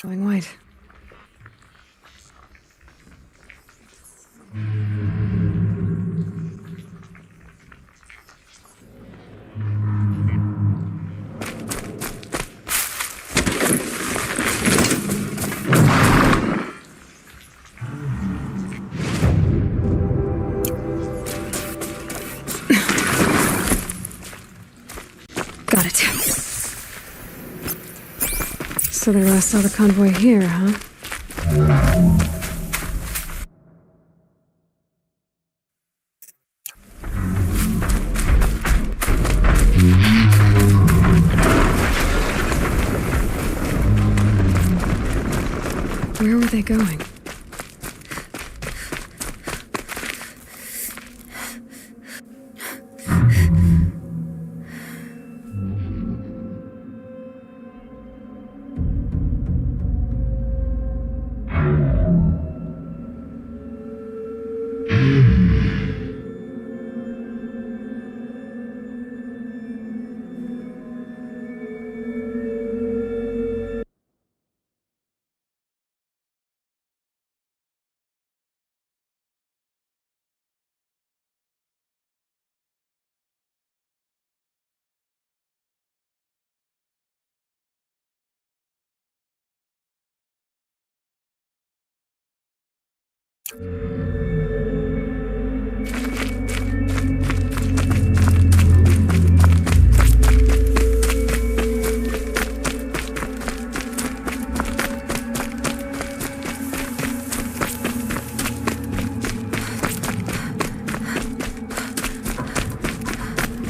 Going white. Got it. So they last saw the convoy here, huh? Where were they going?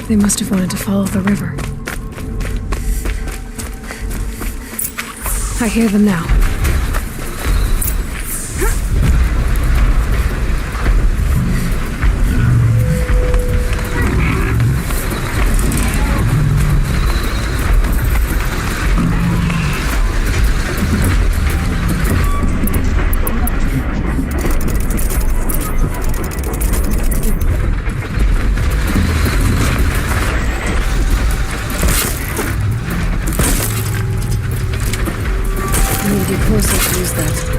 They must have wanted to follow the river. I hear them now. I need to get closer to use that.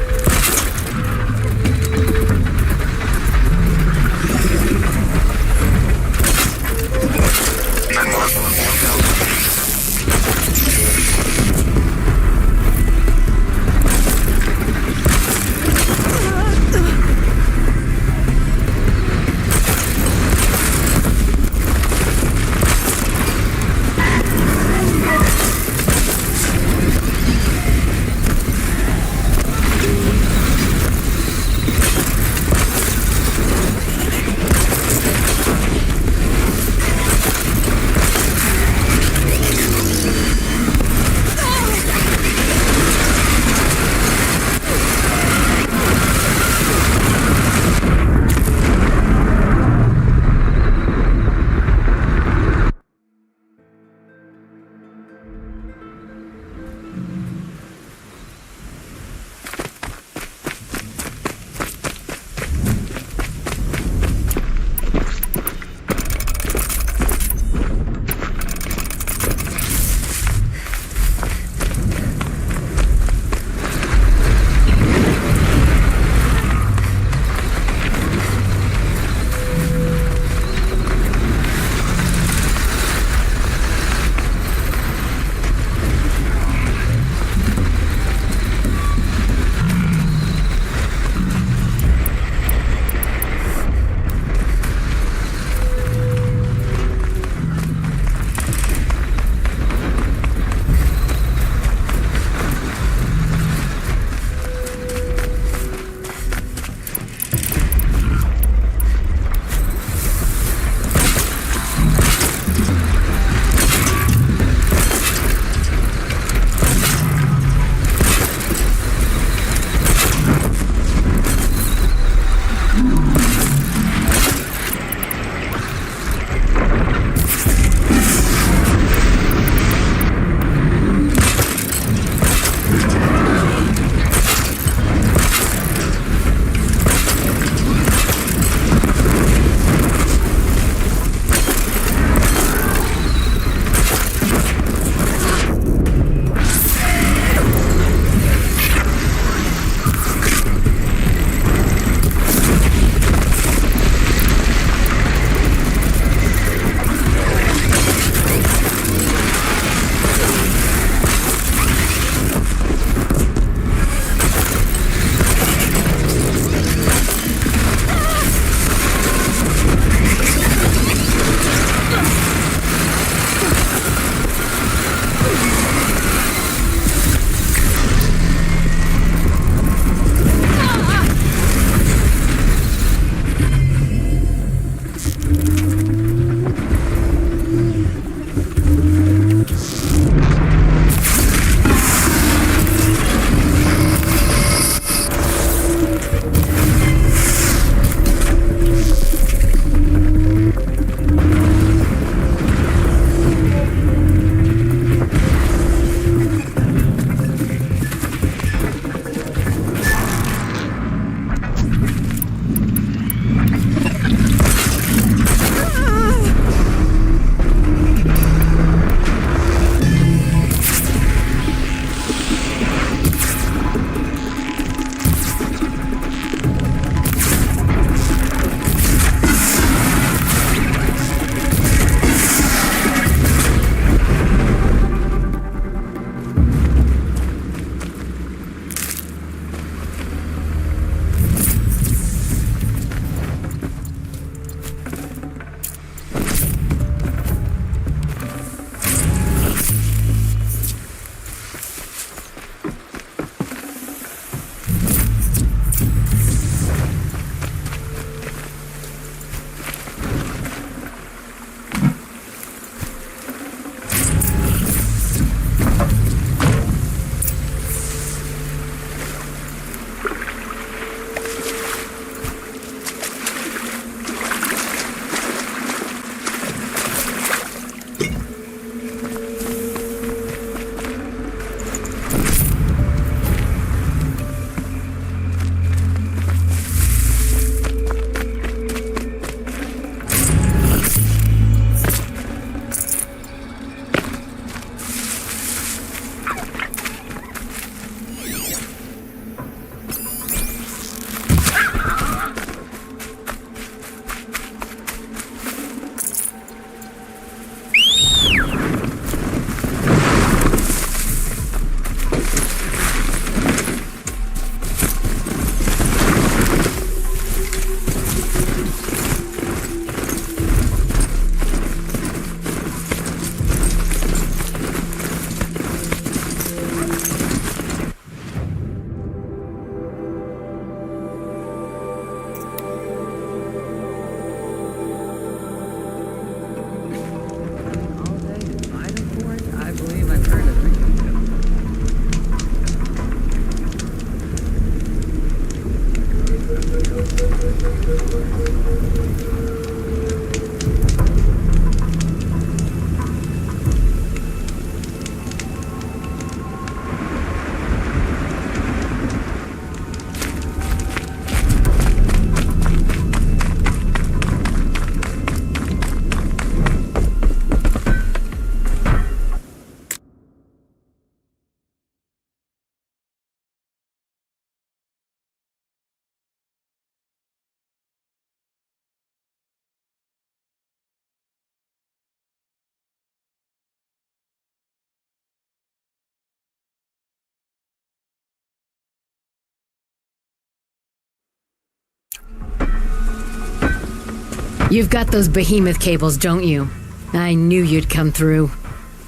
You've got those behemoth cables, don't you? I knew you'd come through.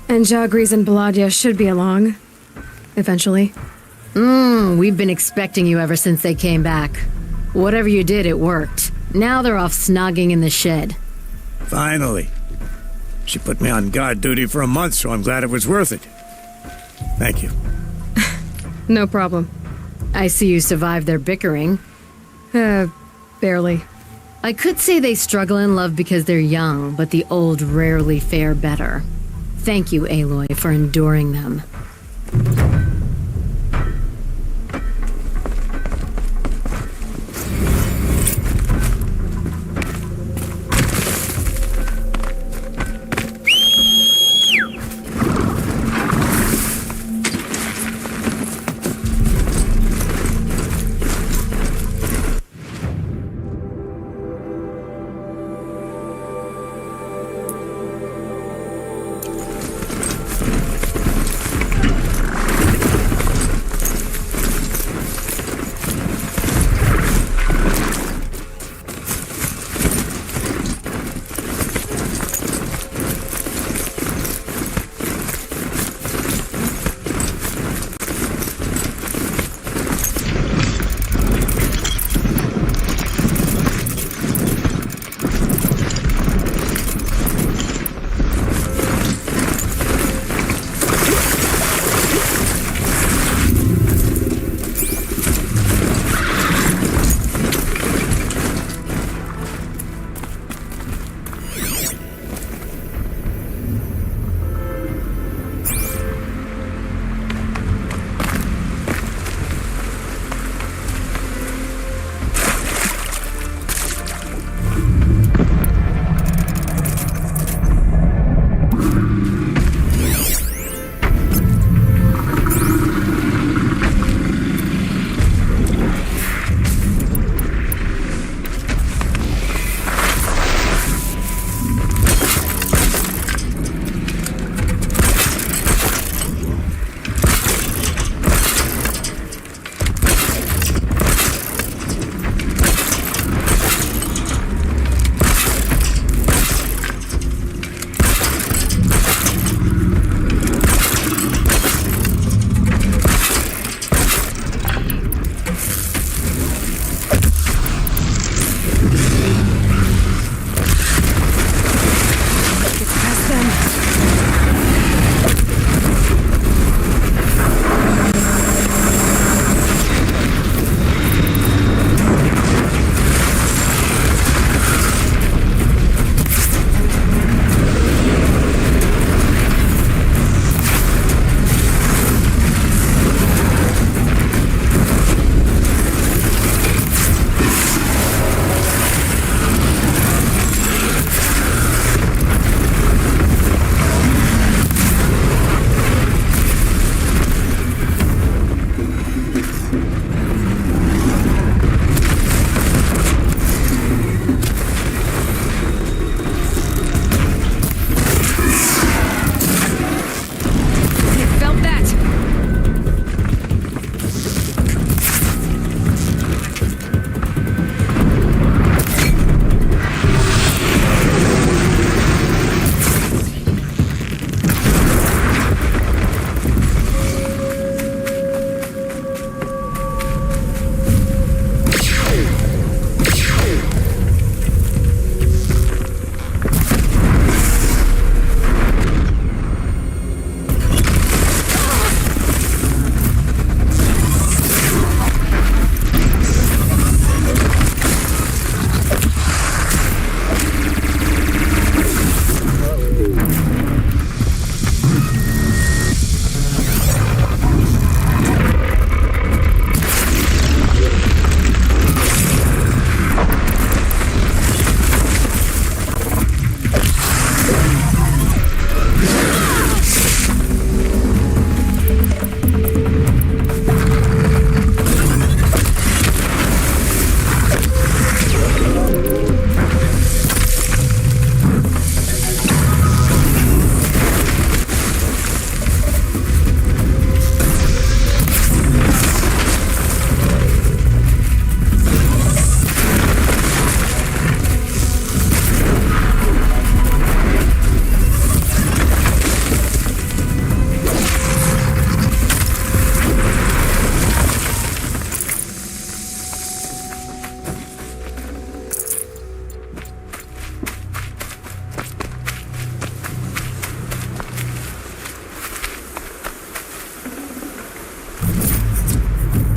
And Jagris and Baladia should be along. Eventually. We've been expecting you ever since they came back. Whatever you did, it worked. Now they're off snogging in the shed. Finally. She put me on guard duty for a month, so I'm glad it was worth it. Thank you. No problem. I see you survived their bickering. Barely. I could say they struggle in love because they're young, but the old rarely fare better. Thank you, Aloy, for enduring them.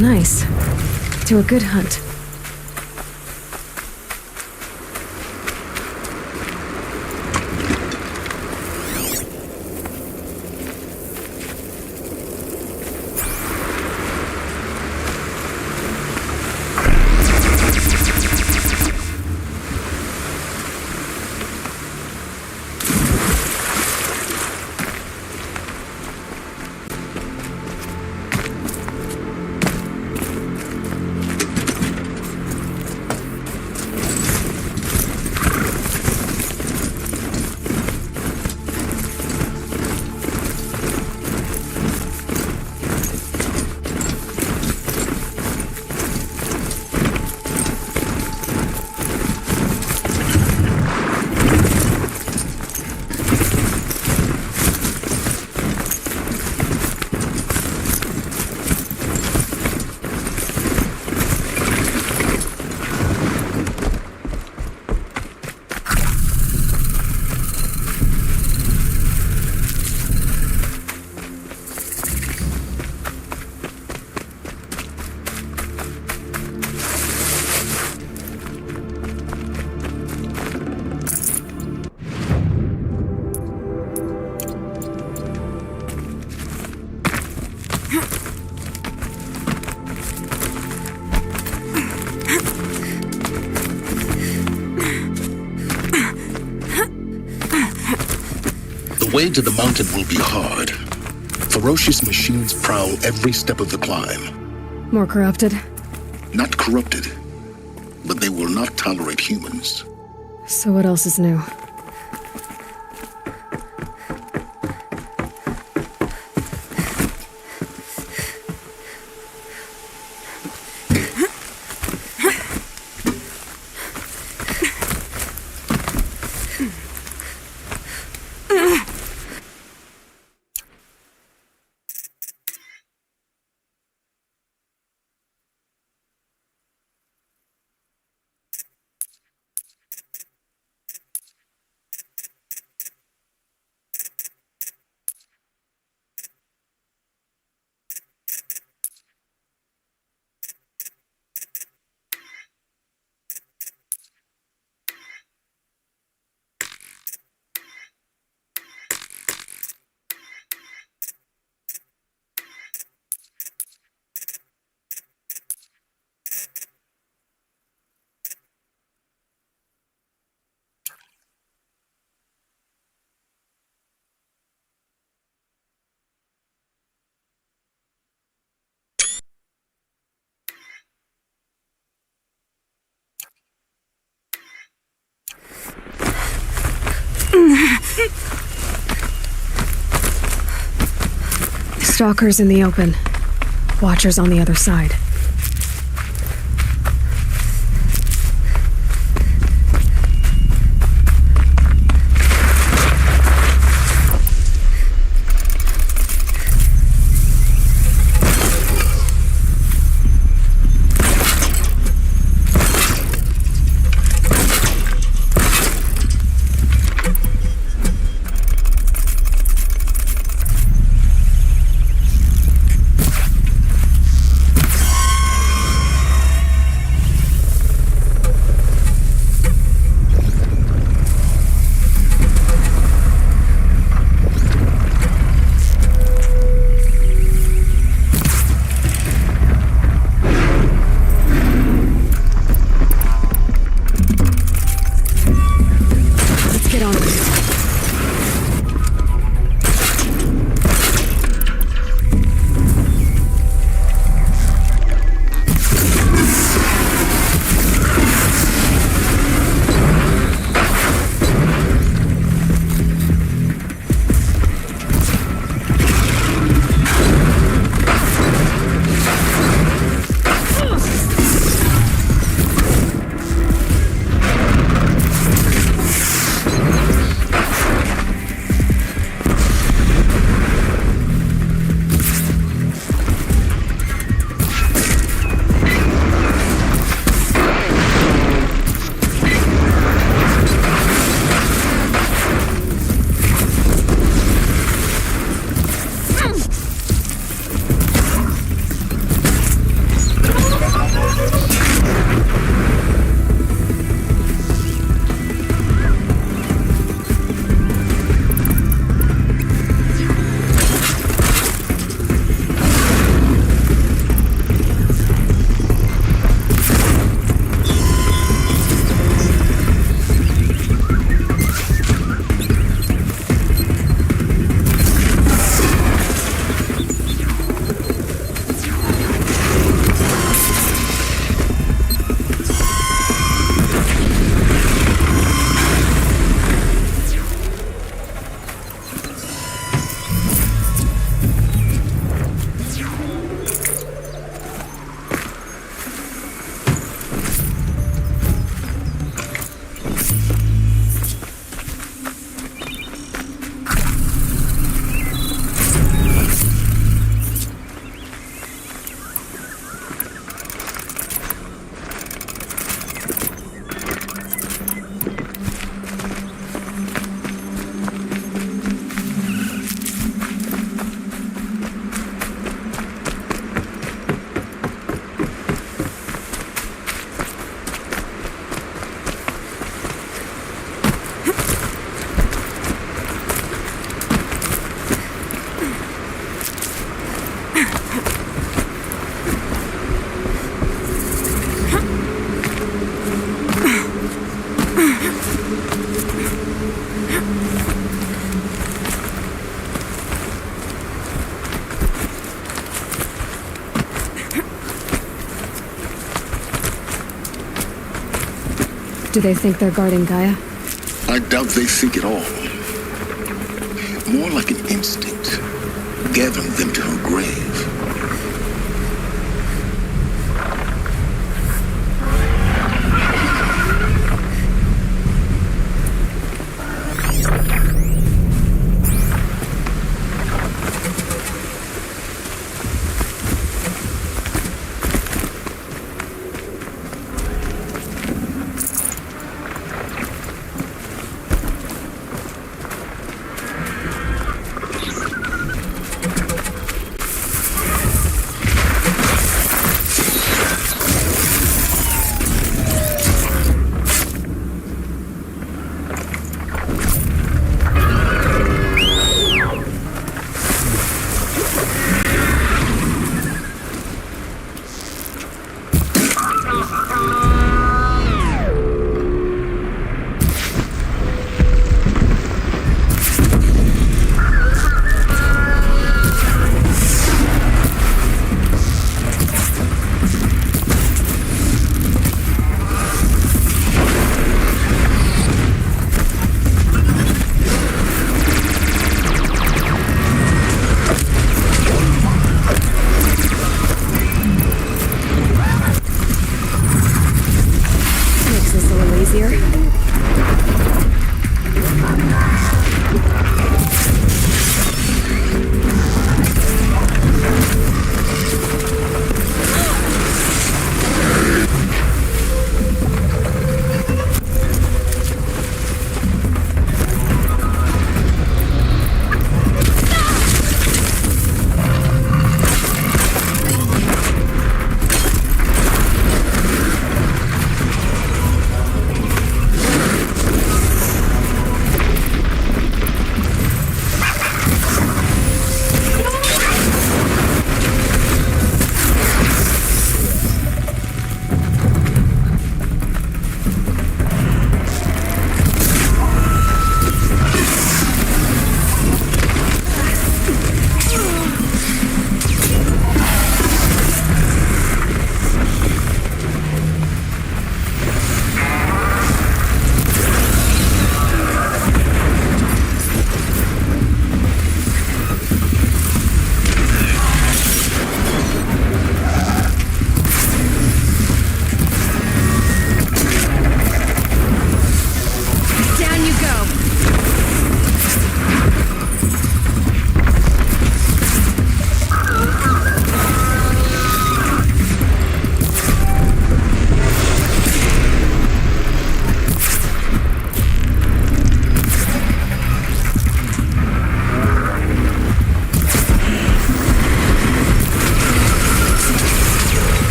Nice. To a good hunt. The way to the mountain will be hard. Ferocious machines prowl every step of the climb. More corrupted? Not corrupted, but they will not tolerate humans. So what else is new? Stalkers in the open. Watchers on the other side. Do they think they're guarding Gaia? I doubt they think at all. More like an instinct, gathering them to her grave.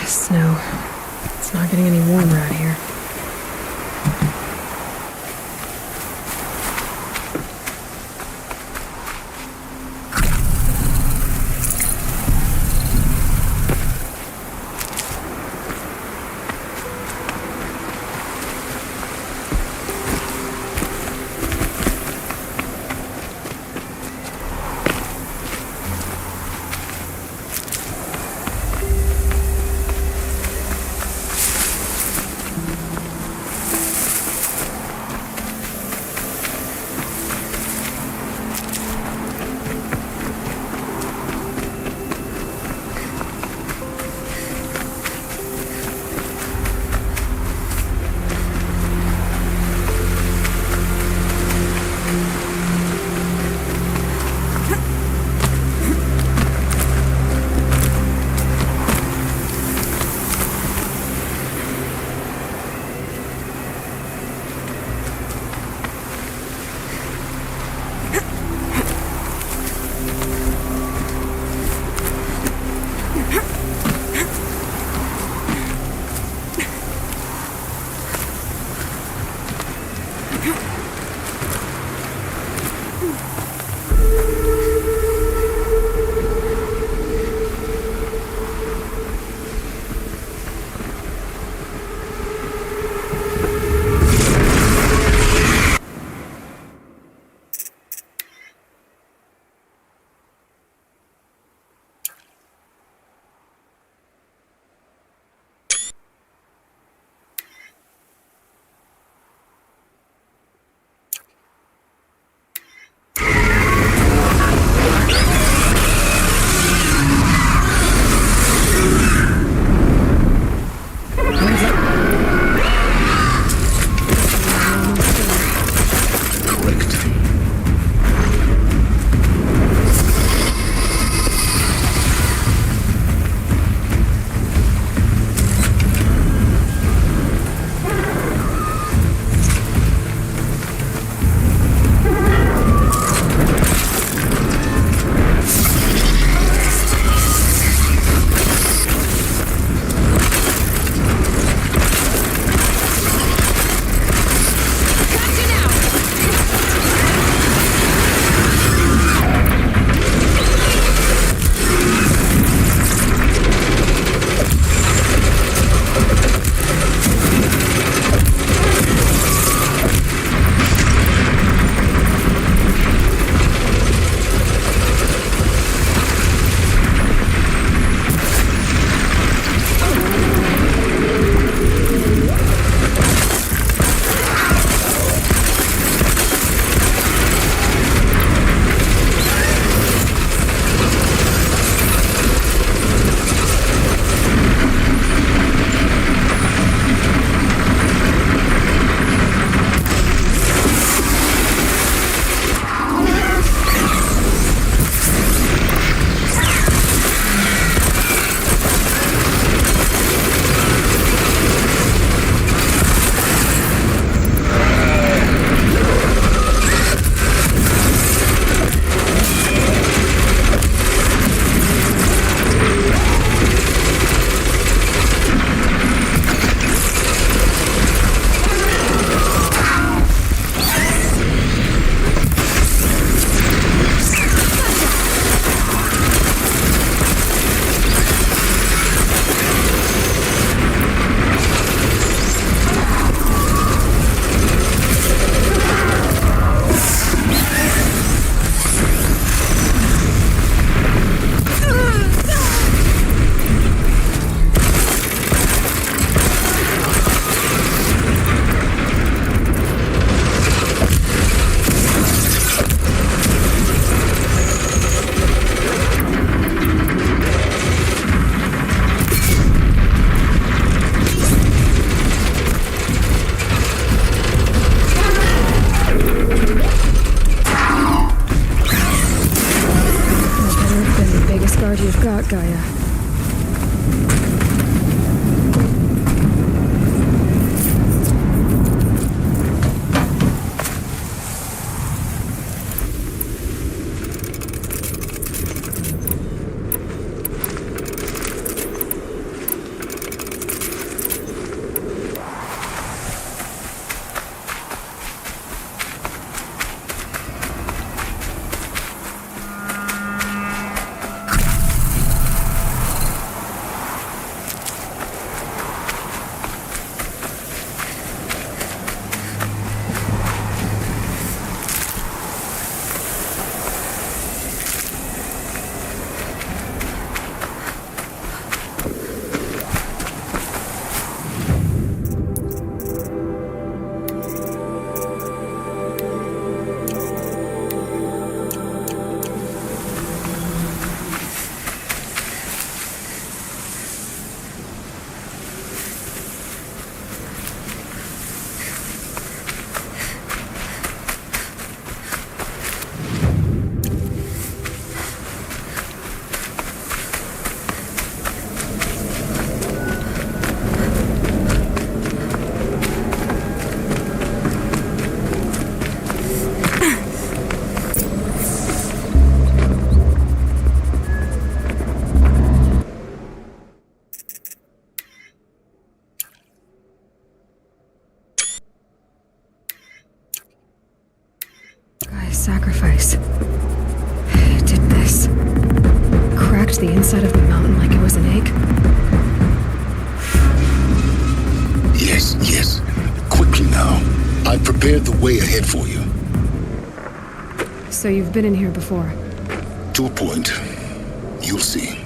Snow. It's not getting any warmer out here. guard you've got, Gaia. Sacrifice. It did this. Cracked the inside of the mountain like it was an egg. Yes, yes. Quickly now. I've prepared the way ahead for you. So you've been in here before? To a point. You'll see.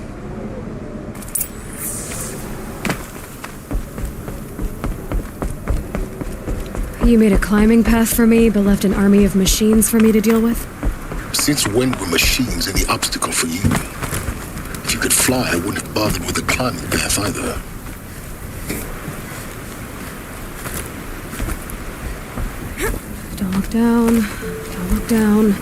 You made a climbing path for me, but left an army of machines for me to deal with? Since when were machines any obstacle for you? If you could fly, I wouldn't have bothered with the climbing path either. Don't look down. Don't look down.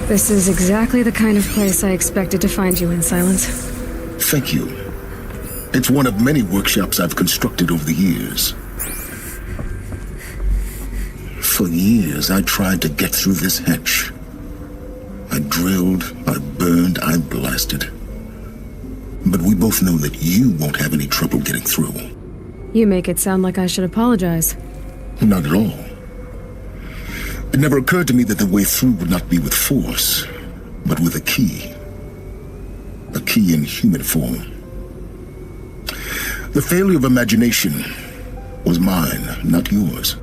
This is exactly the kind of place I expected to find you in, Silence. Thank you. It's one of many workshops I've constructed over the years. For years, I tried to get through this hatch. I drilled, I burned, I blasted. But we both know that you won't have any trouble getting through. You make it sound like I should apologize. Not at all. It never occurred to me that the way through would not be with force, but with a key. A key in human form. The failure of imagination was mine, not yours.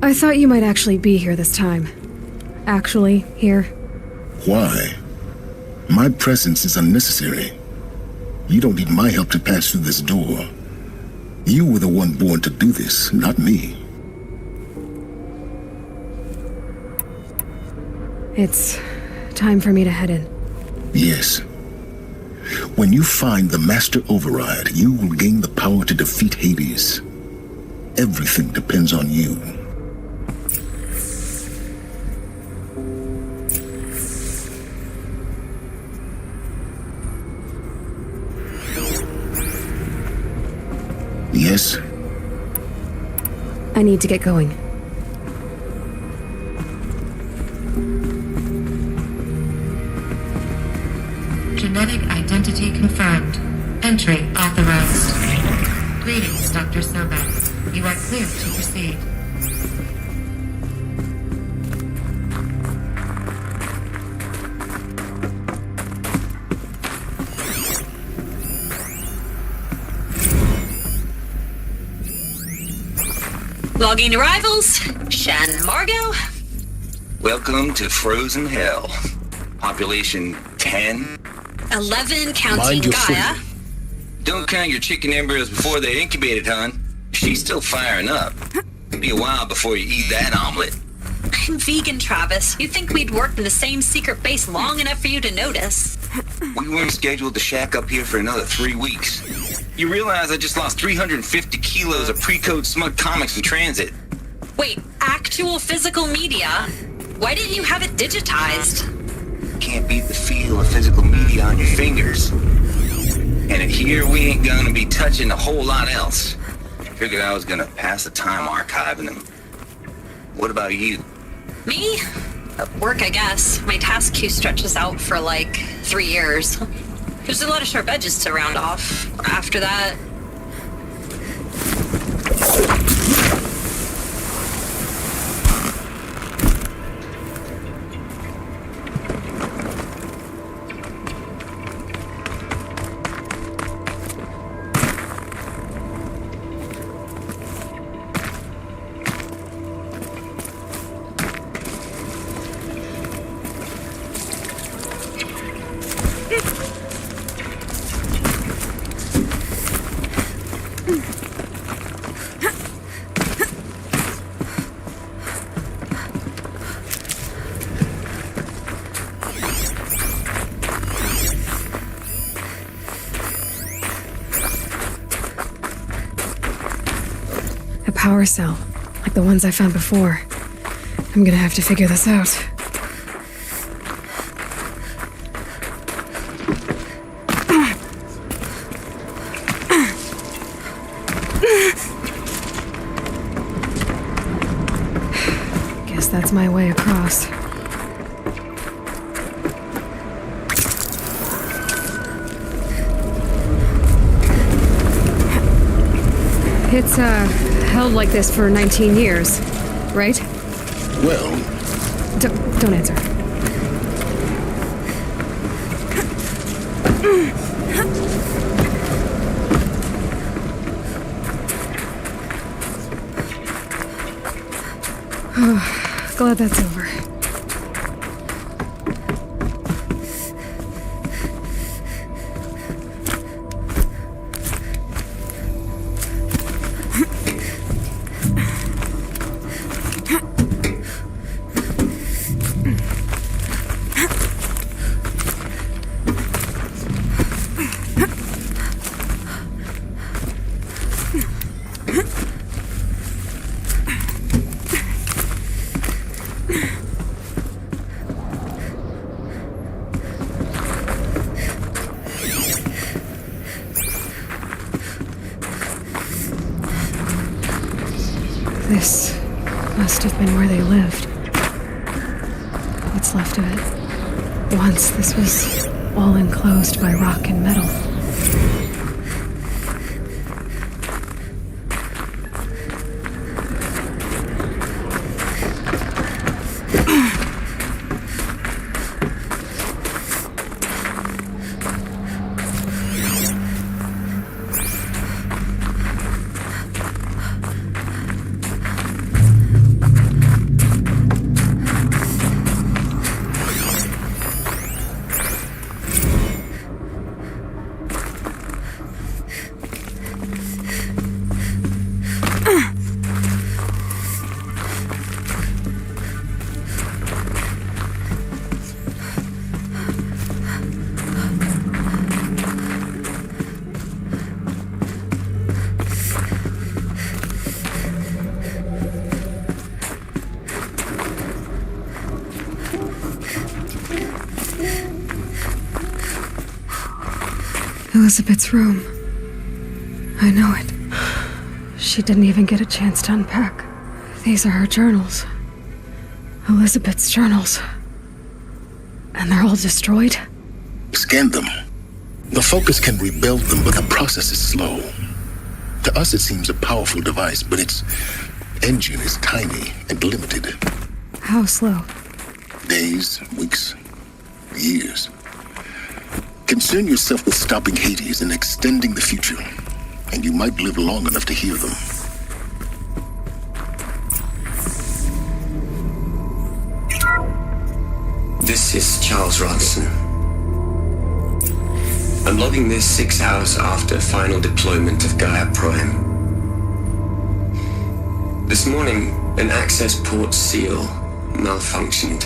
I thought you might actually be here this time. Actually, here. Why? My presence is unnecessary. You don't need my help to pass through this door. You were the one born to do this, not me. It's time for me to head in. Yes. When you find the Master Override, you will gain the power to defeat Hades. Everything depends on you. Yes? I need to get going. Genetic identity confirmed. Entry authorized. Greetings, Dr. Sobek. You are clear to proceed. Logging arrivals. Shannon Margot. Welcome to Frozen Hell. Population 10. 11 counting Mind your Gaia. Don't count your chicken embryos before they're incubated, hon. She's still firing up. It'll be a while before you eat that omelet. I'm vegan, Travis. You'd think we'd worked in the same secret base long enough for you to notice. We weren't scheduled to shack up here for another 3 weeks. You realize I just lost 350 kilos of pre-code smug comics in transit. Wait, actual physical media? Why didn't you have it digitized? Can't beat the feel of physical media on your fingers. And in here, we ain't gonna be touching a whole lot else. Figured I was gonna pass the time archiving them. What about you? Me? Work, I guess. My task queue stretches out for like 3 years. There's a lot of sharp edges to round off. After that... A power cell, like the ones I found before. I'm gonna have to figure this out. Guess that's my way across. It's, held like this for 19 years, right? Well, Don't answer. Glad that's over. This must have been where they lived. What's left of it. Once this was all enclosed by rock and metal. Elizabeth's room. I know it. She didn't even get a chance to unpack. These are her journals. Elizabeth's journals. And they're all destroyed? scan them. The Focus can rebuild them, but the process is slow. To us, it seems a powerful device, but its engine is tiny and limited. How slow? Days, weeks, years. Concern yourself with stopping Hades and extending the future, and you might live long enough to hear them. This is Charles Robinson. I'm logging this 6 hours after final deployment of Gaia Prime. This morning, an access port seal malfunctioned.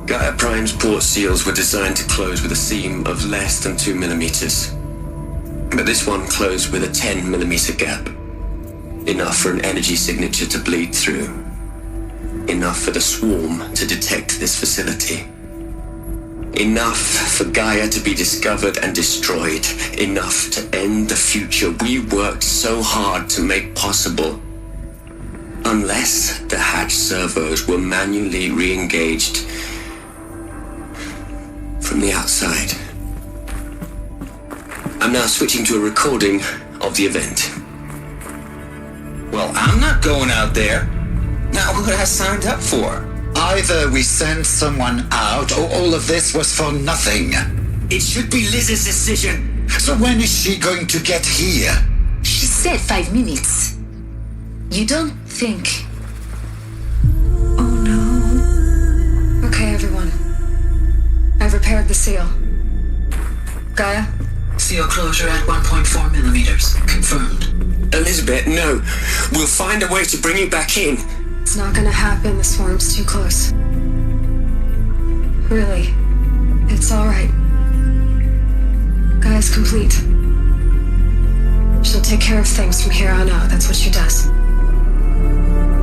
Gaia Prime's port seals were designed to close with a seam of less than 2 millimeters. But this one closed with a 10 millimeter gap. Enough for an energy signature to bleed through. Enough for the swarm to detect this facility. Enough for Gaia to be discovered and destroyed. Enough to end the future we worked so hard to make possible. Unless the hatch servos were manually re-engaged from the outside. I'm now switching to a recording of the event. Well, I'm not going out there. Not what I signed up for. Either we send someone out, or all of this was for nothing. It should be Liz's decision. So when is she going to get here? She said 5 minutes. You don't think... Oh no. Okay, everyone. I've repaired the seal. Gaia? Seal closure at 1.4 millimeters. Confirmed. Elizabeth, no. We'll find a way to bring you back in. It's not gonna happen. The swarm's too close. Really. It's alright. Gaia's complete. She'll take care of things from here on out. That's what she does.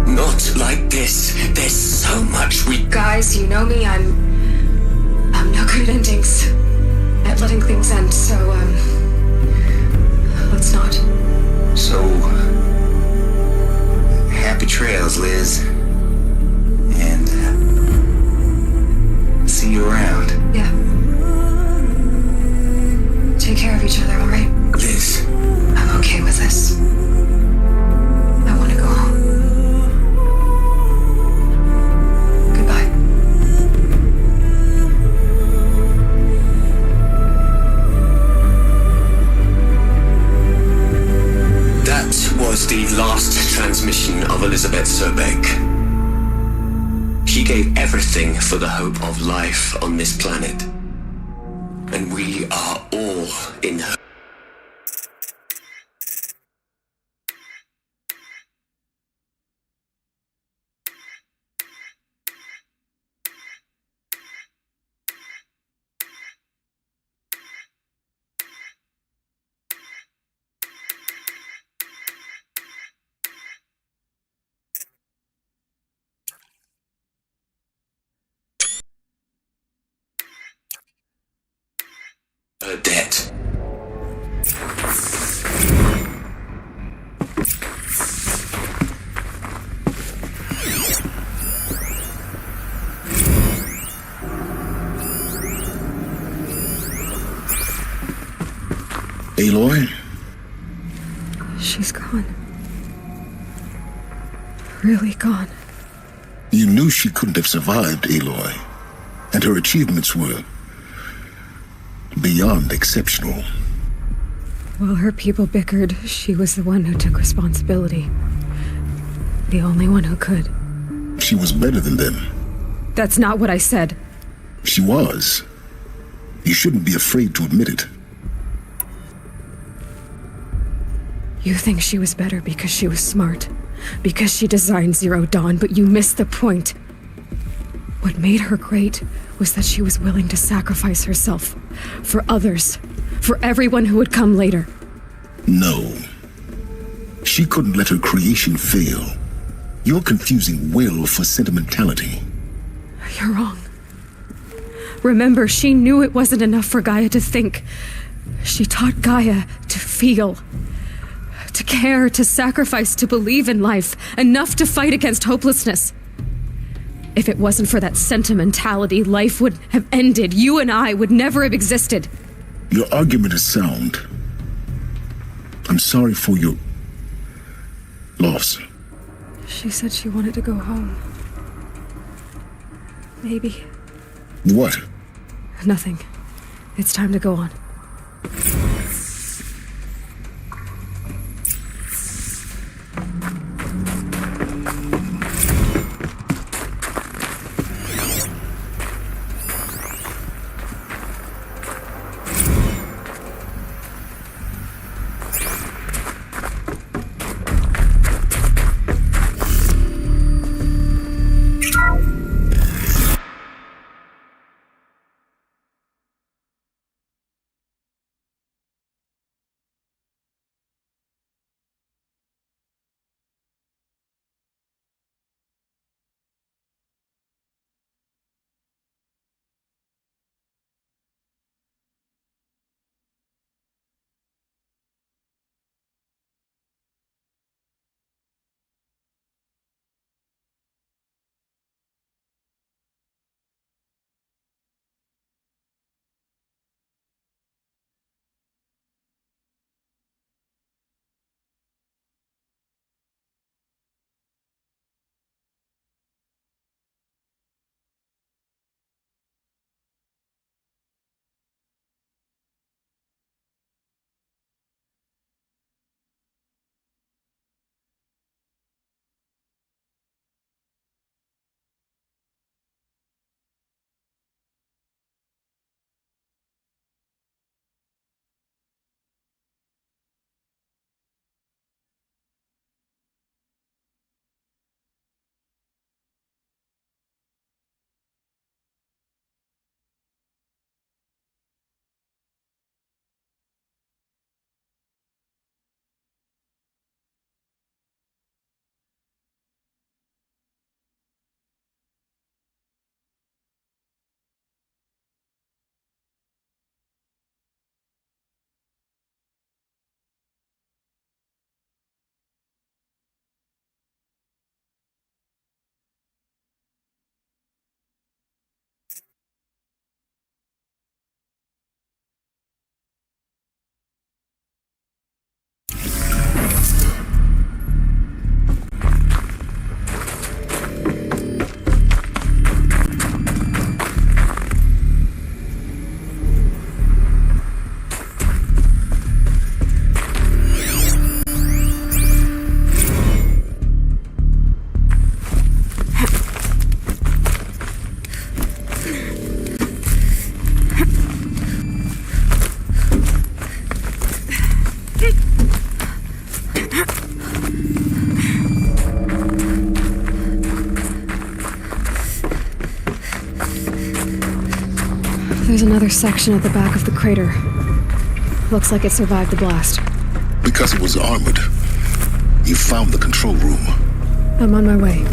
Not like this. There's so much we... Guys, you know me. I'm no good at endings. At letting things end, so, let's not. So, happy trails, Liz. And see you around. Yeah. Take care of each other, alright? Liz. I'm okay with this. I want to go home. Goodbye. That was the last transmission of Elizabeth Sobeck. She gave everything for the hope of life on this planet. And we are all in her. Debt. Aloy? She's gone. Really gone. You knew she couldn't have survived, Aloy. And her achievements were beyond exceptional. While her people bickered, she was the one who took responsibility. The only one who could. She was better than them. That's not what I said. She was. You shouldn't be afraid to admit it. You think she was better because she was smart, because she designed Zero Dawn, but you missed the point. What made her great was that she was willing to sacrifice herself for others, for everyone who would come later. No. She couldn't let her creation fail. You're confusing will for sentimentality. You're wrong. Remember, she knew it wasn't enough for Gaia to think. She taught Gaia to feel. To care, to sacrifice, to believe in life. Enough to fight against hopelessness. If it wasn't for that sentimentality, life would have ended. You and I would never have existed. Your argument is sound. I'm sorry for your loss. She said she wanted to go home. Maybe. What? Nothing. It's time to go on. Another section at the back of the crater. Looks like it survived the blast. Because it was armored. You found the control room. I'm on my way.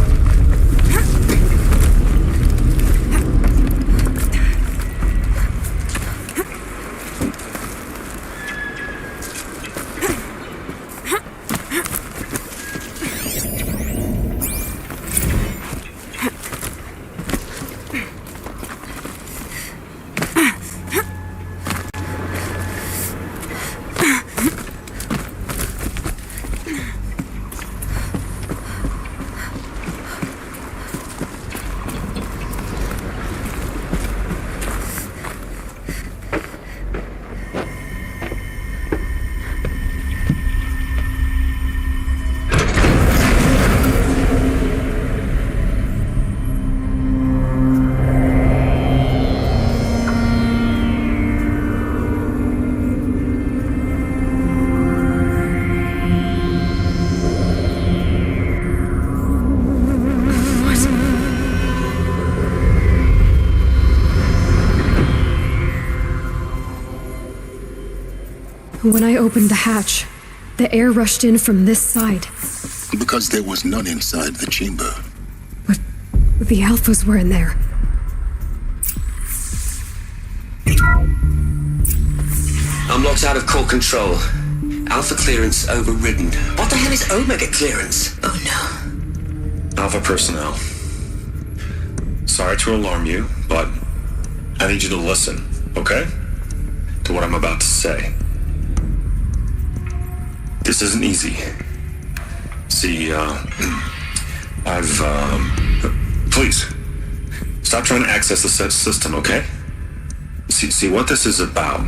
When I opened the hatch, the air rushed in from this side. Because there was none inside the chamber. But the Alphas were in there. I'm locked out of core control. Alpha clearance overridden. What the hell is Omega clearance? Oh no. Alpha personnel. Sorry to alarm you, but I need you to listen, okay? To what I'm about to say. This isn't easy. See, please, stop trying to access the system, okay? See, what this is about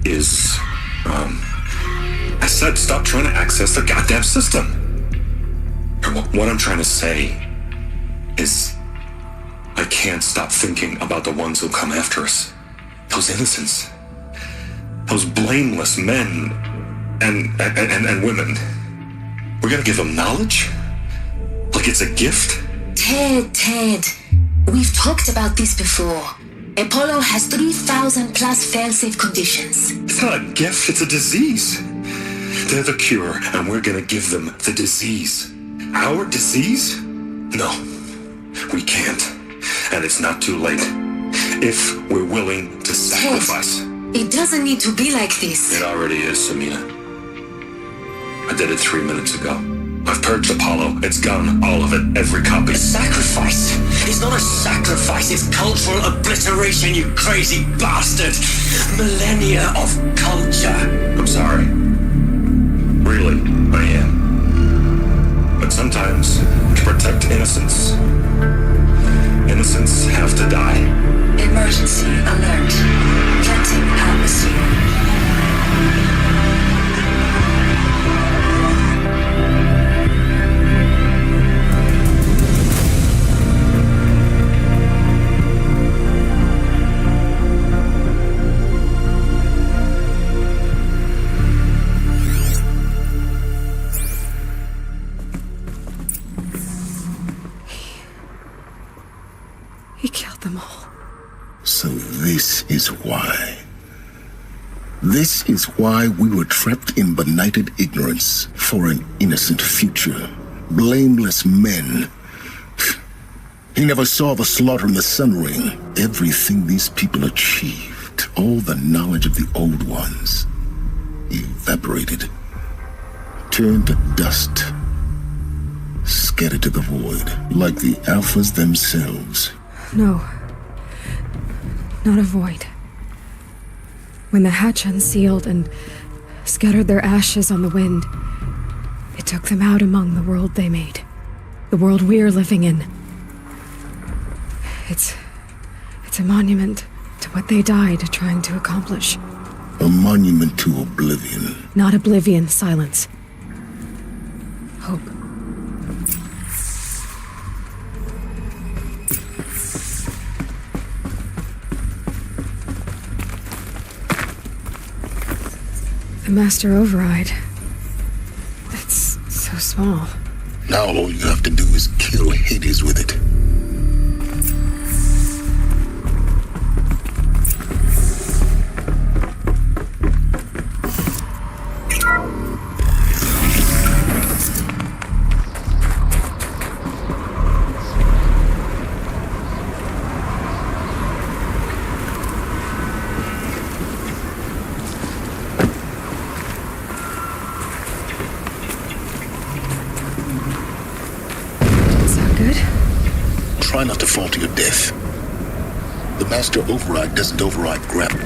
is, I said stop trying to access the goddamn system. What I'm trying to say is, I can't stop thinking about the ones who'll come after us. Those innocents. Those blameless men and women. We're gonna give them knowledge? Like it's a gift? Ted. We've talked about this before. Apollo has 3,000 plus fail-safe conditions. It's not a gift, it's a disease. They're the cure, and we're gonna give them the disease. Our disease? No, we can't. And it's not too late. If we're willing to sacrifice. Ted, it doesn't need to be like this. It already is, Samina. I did it 3 minutes ago. I've purged Apollo. It's gone. All of it. Every copy. A sacrifice? It's not a sacrifice. It's cultural obliteration, you crazy bastard. Millennia of culture. I'm sorry. Really, I am. But sometimes, to protect innocence, innocents have to die. Emergency alert. Planting atmosphere. He killed them all. So this is why. This is why we were trapped in benighted ignorance for an innocent future. Blameless men. He never saw the slaughter in the Sun Ring. Everything these people achieved, all the knowledge of the old ones, evaporated, turned to dust, scattered to the void, like the Alphas themselves. No. Not a void. When the hatch unsealed and scattered their ashes on the wind, it took them out among the world they made. The world we're living in. It's a monument to what they died trying to accomplish. A monument to oblivion. Not oblivion, silence. Hope. The Master Override. It's so small. Now all you have to do is kill Hades with it. Try not to fall to your death. The master override doesn't override gravity.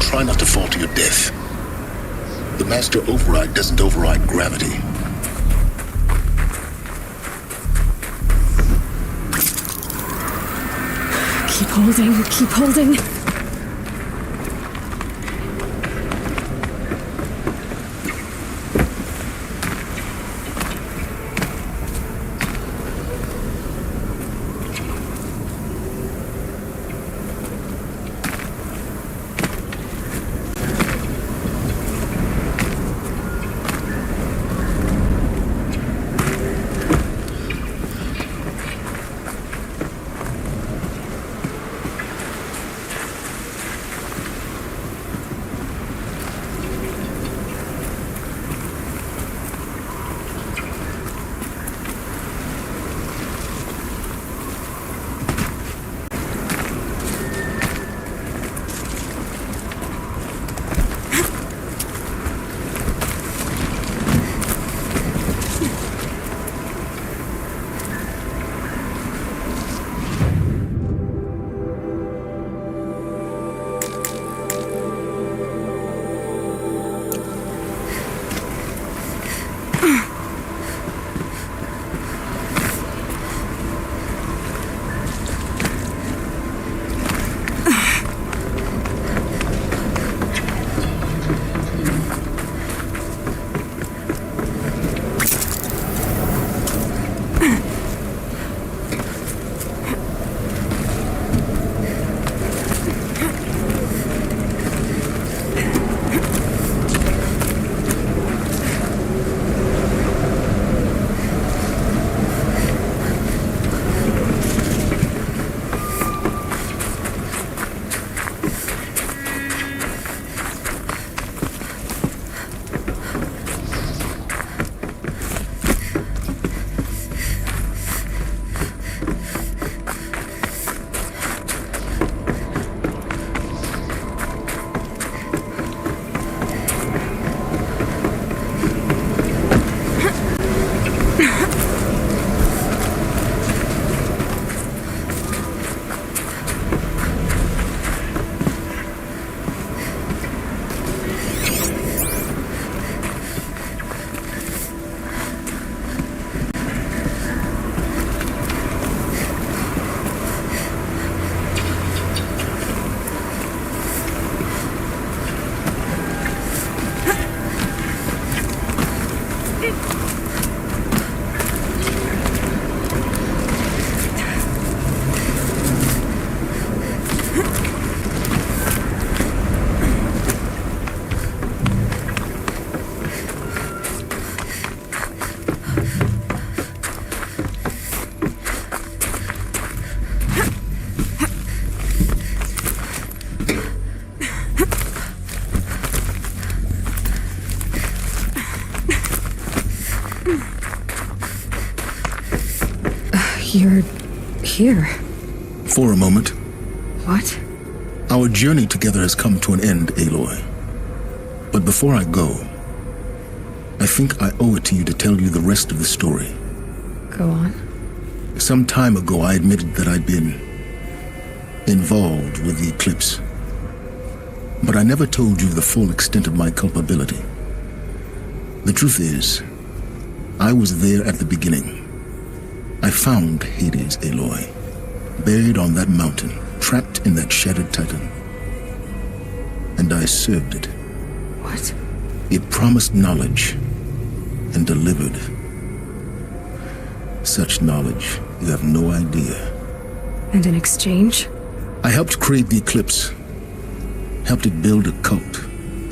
Try not to fall to your death. The master override doesn't override gravity. Keep holding, keep holding. You're here. For a moment. What? Our journey together has come to an end, Aloy. But before I go, I think I owe it to you to tell you the rest of the story. Go on. Some time ago, I admitted that I'd been involved with the Eclipse. But I never told you the full extent of my culpability. The truth is, I was there at the beginning. I found Hades, Aloy, buried on that mountain, trapped in that shattered titan. And I served it. What? It promised knowledge and delivered. Such knowledge, you have no idea. And in exchange? I helped create the Eclipse. Helped it build a cult,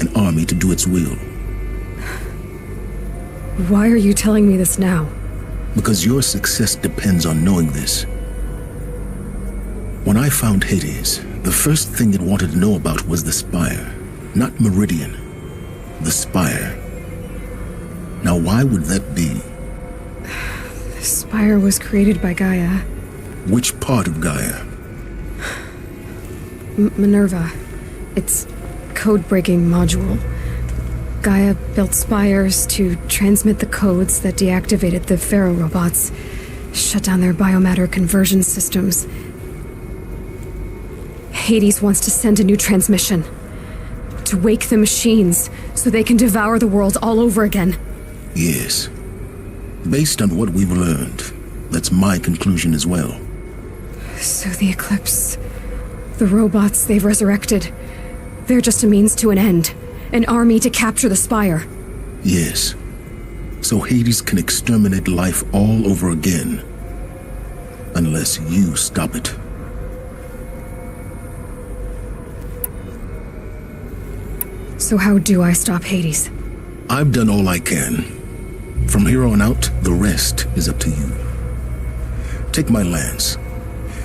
an army to do its will. Why are you telling me this now? Because your success depends on knowing this. When I found Hades, the first thing it wanted to know about was the Spire. Not Meridian. The Spire. Now why would that be? The Spire was created by Gaia. Which part of Gaia? Minerva. Its code-breaking module. Gaia built spires to transmit the codes that deactivated the Pharaoh robots, shut down their biomatter conversion systems. Hades wants to send a new transmission. To wake the machines, so they can devour the world all over again. Yes. Based on what we've learned, that's my conclusion as well. So the Eclipse, the robots they've resurrected, they're just a means to an end. An army to capture the Spire. Yes. So Hades can exterminate life all over again. Unless you stop it. So how do I stop Hades? I've done all I can. From here on out, the rest is up to you. Take my lance.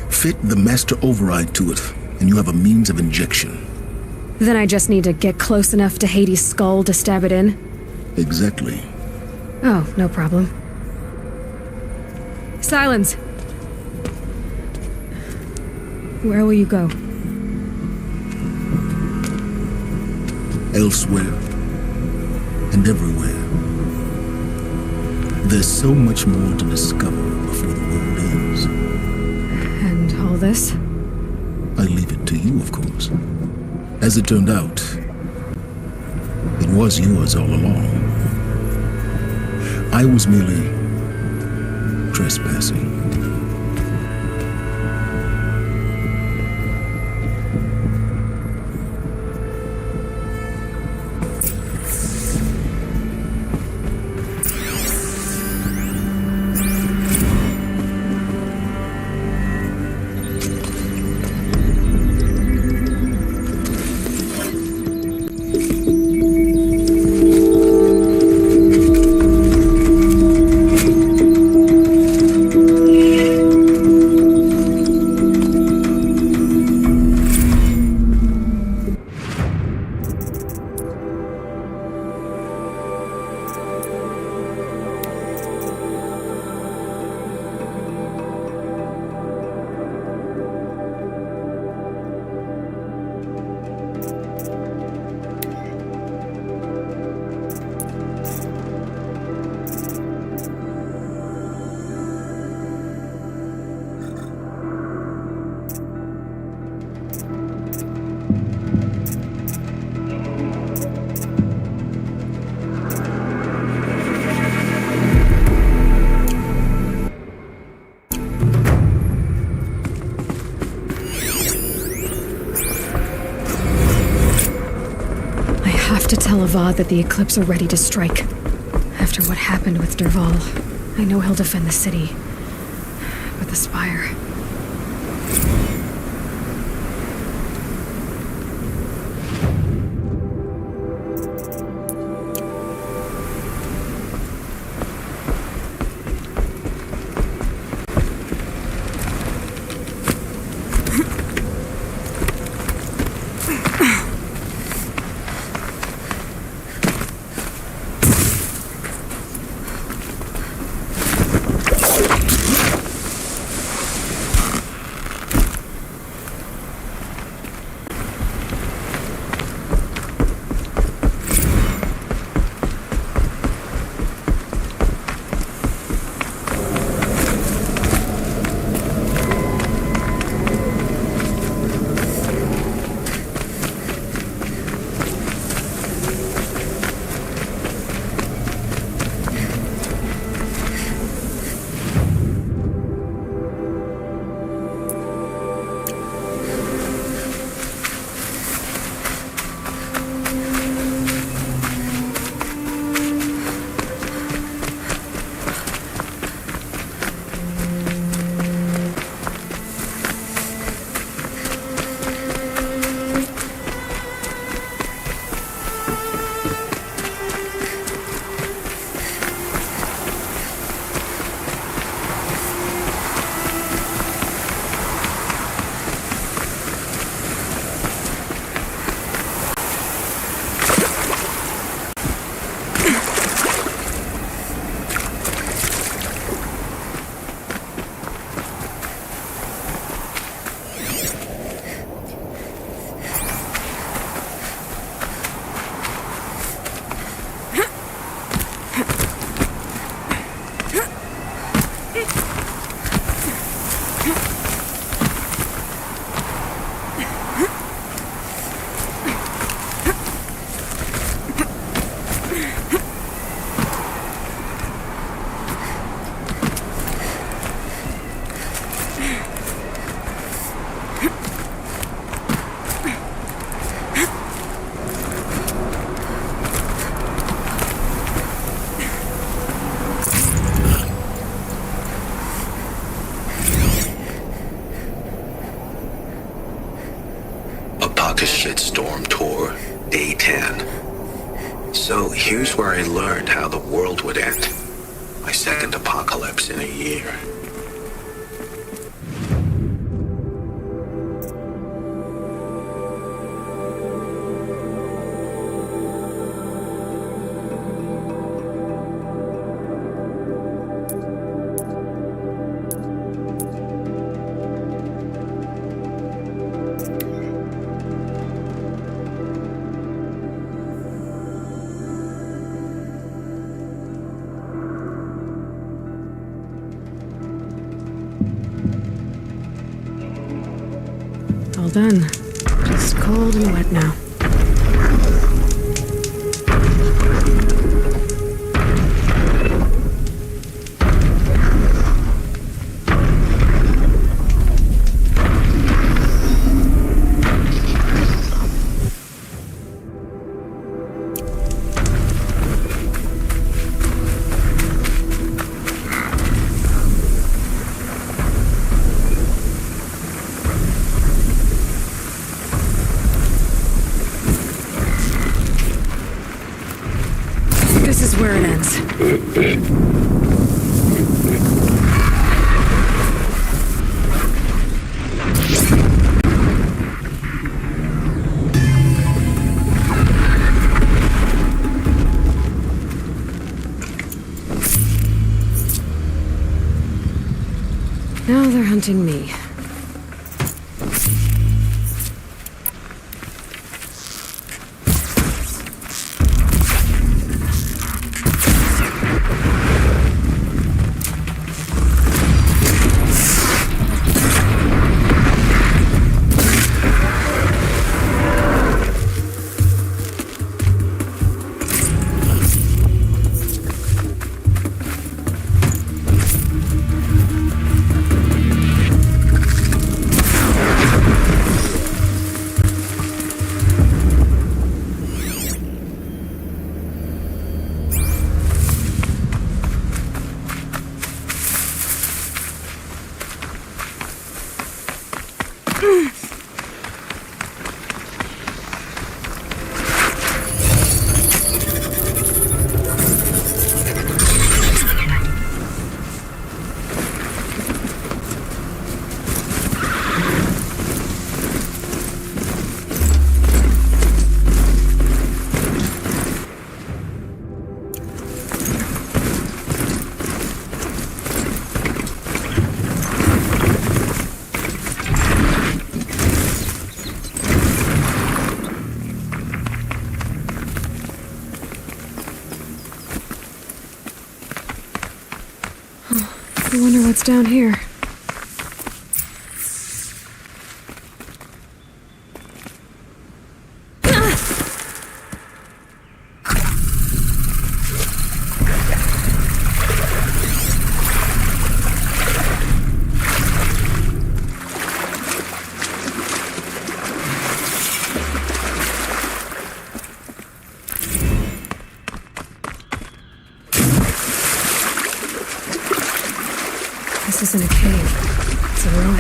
Fit the Master Override to it, and you have a means of injection. Then I just need to get close enough to Hades' skull to stab it in? Exactly. Oh, no problem. Silence! Where will you go? Elsewhere. And everywhere. There's so much more to discover before the world ends. And all this? I leave it to you, of course. As it turned out, it was yours all along. I was merely trespassing. Tell Avad that the Eclipse are ready to strike. After what happened with Dervahl, I know he'll defend the city. But the Spire... to Shitstorm Tour, Day 10. So here's where I learned how the world would end. My second apocalypse in a year. All done. Just cold and wet now. This is where it ends. Now they're hunting me. I wonder what's down here. This isn't a cave. It's a ruin.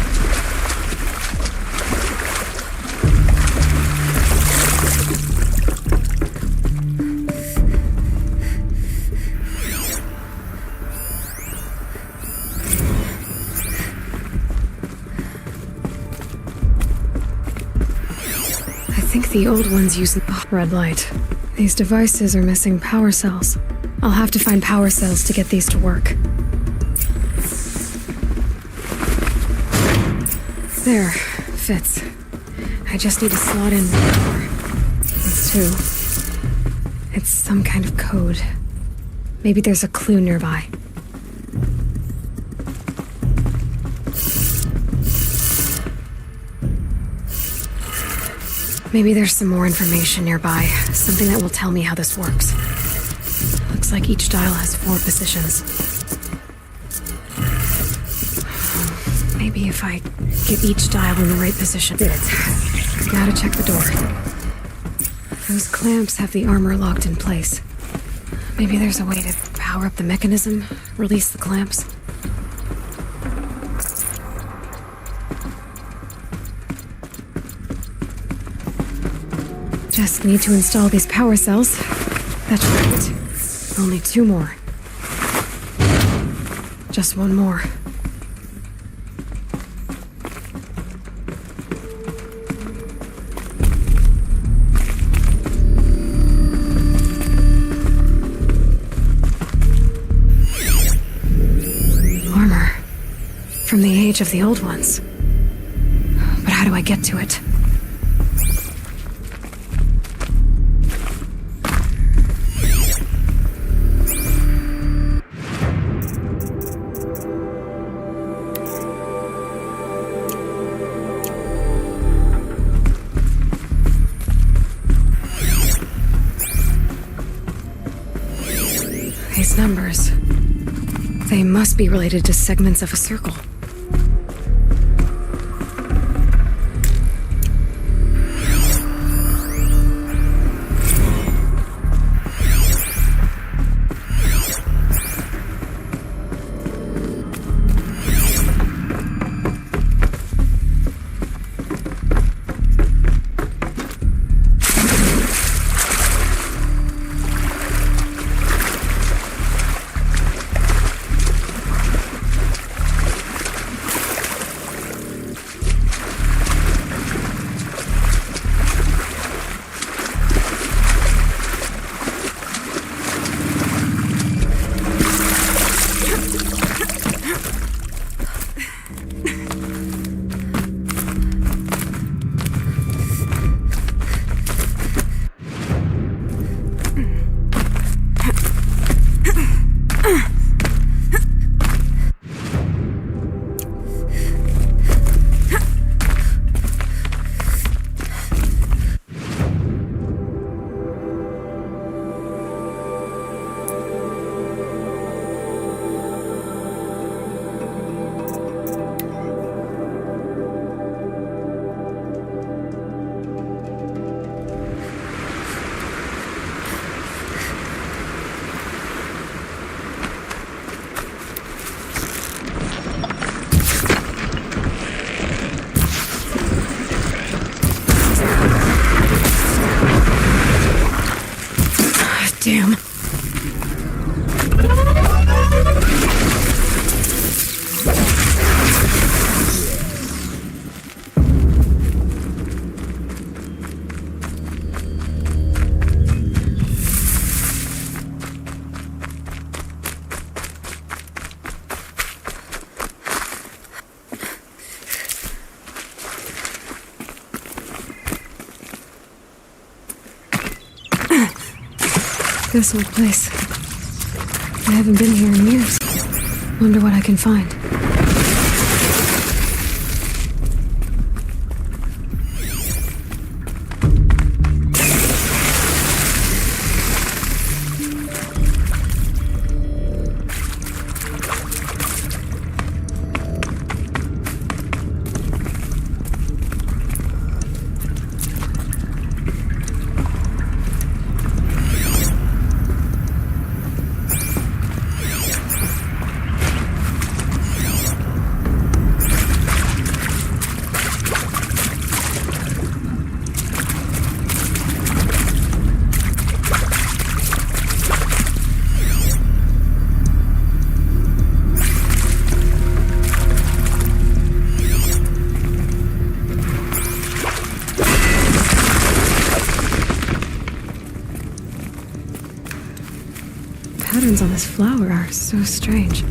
I think the old ones use the red light. These devices are missing power cells. I'll have to find power cells to get these to work. There, fits. I just need to slot in one more. That's two. It's some kind of code. Maybe there's a clue nearby. Maybe there's some more information nearby. Something that will tell me how this works. Looks like each dial has 4 positions. Maybe if I get each dial in the right position. Now to check the door. Those clamps have the armor locked in place. Maybe there's a way to power up the mechanism, release the clamps. Just need to install these power cells. That's right. Only 2 more. Just 1 more. Armor. From the age of the old ones. But how do I get to it? These numbers. They must be related to segments of a circle. Damn. This old place. I haven't been here in years. Wonder what I can find. Patterns on this flower are so strange.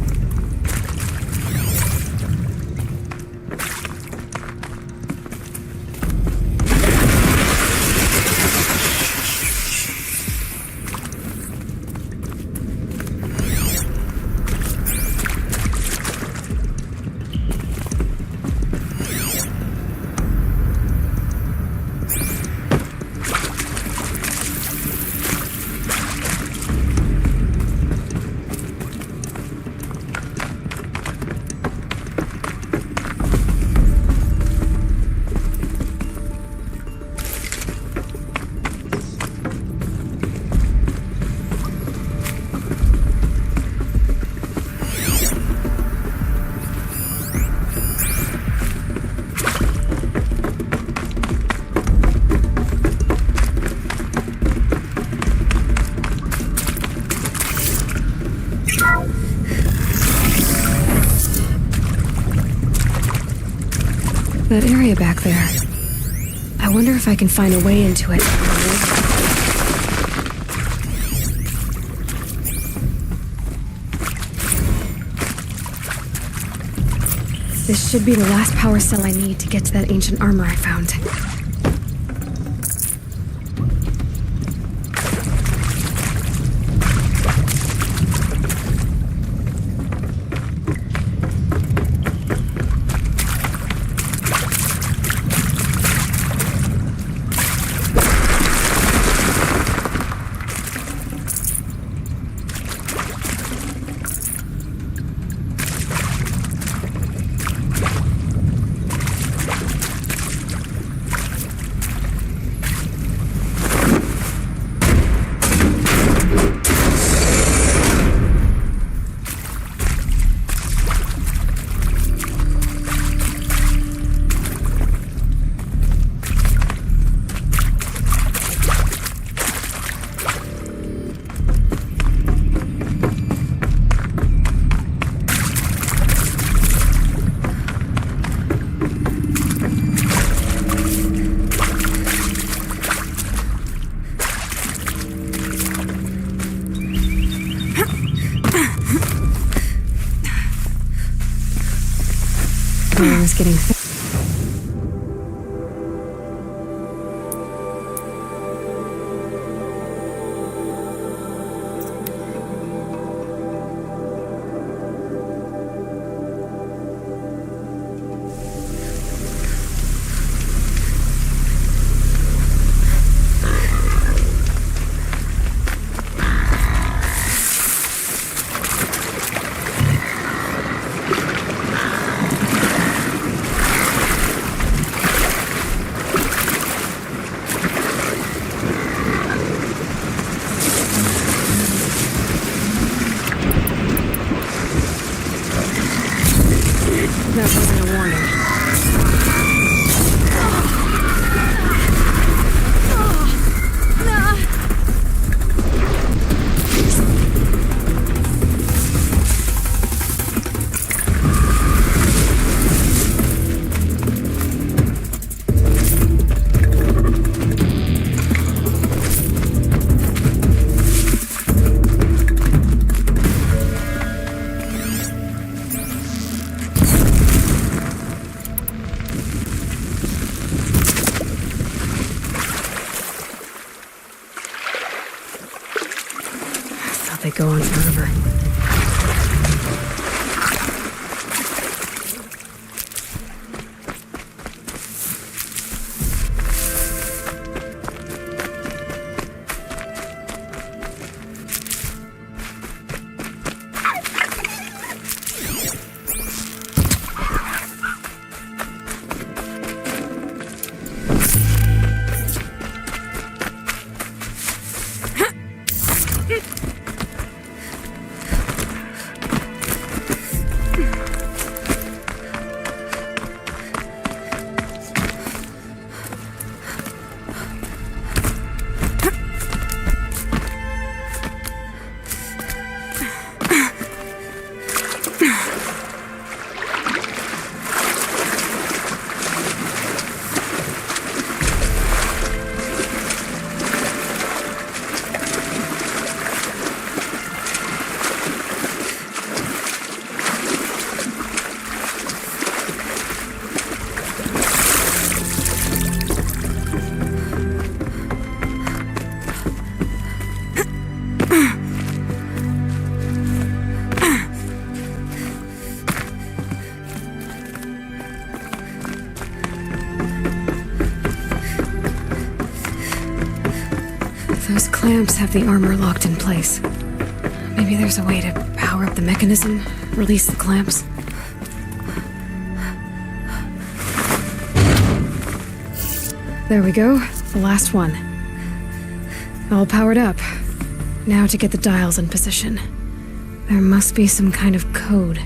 That area back there. I wonder if I can find a way into it. This should be the last power cell I need to get to that ancient armor I found. I was getting That wasn't a warning. They go on forever. Those clamps have the armor locked in place. Maybe there's a way to power up the mechanism, release the clamps. There we go, the last one. All powered up. Now to get the dials in position. There must be some kind of code.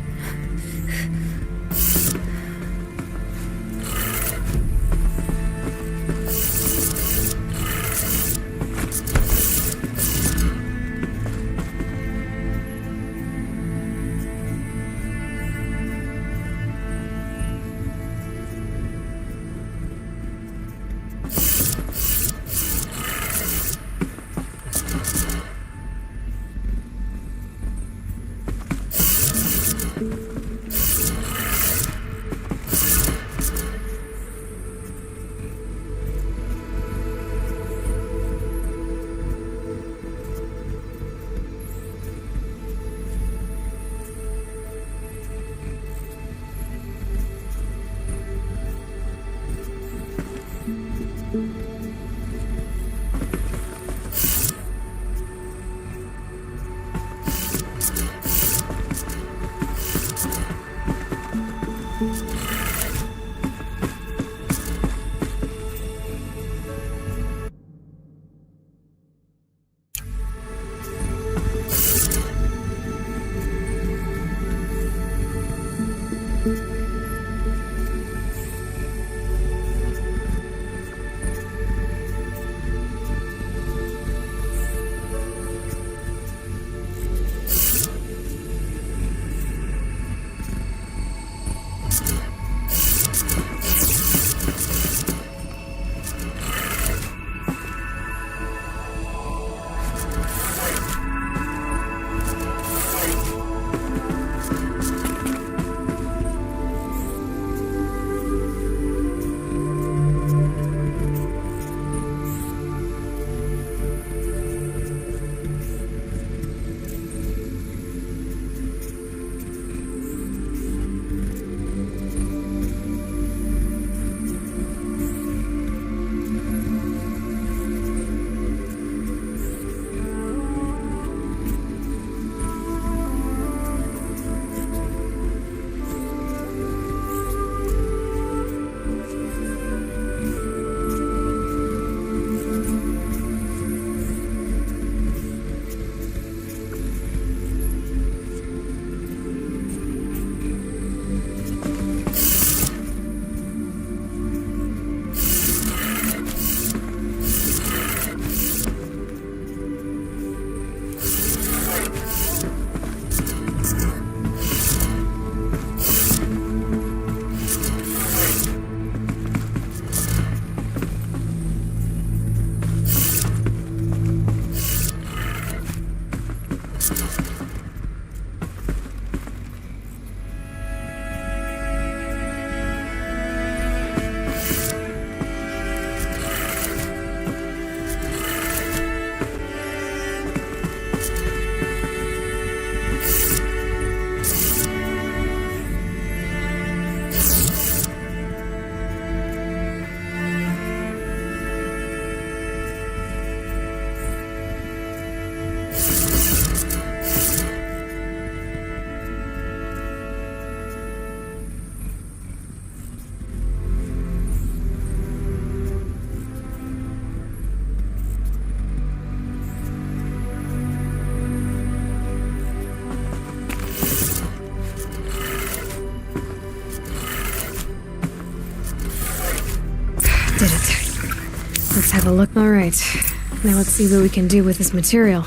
Did it. Let's have a look. All right. Now let's see what we can do with this material.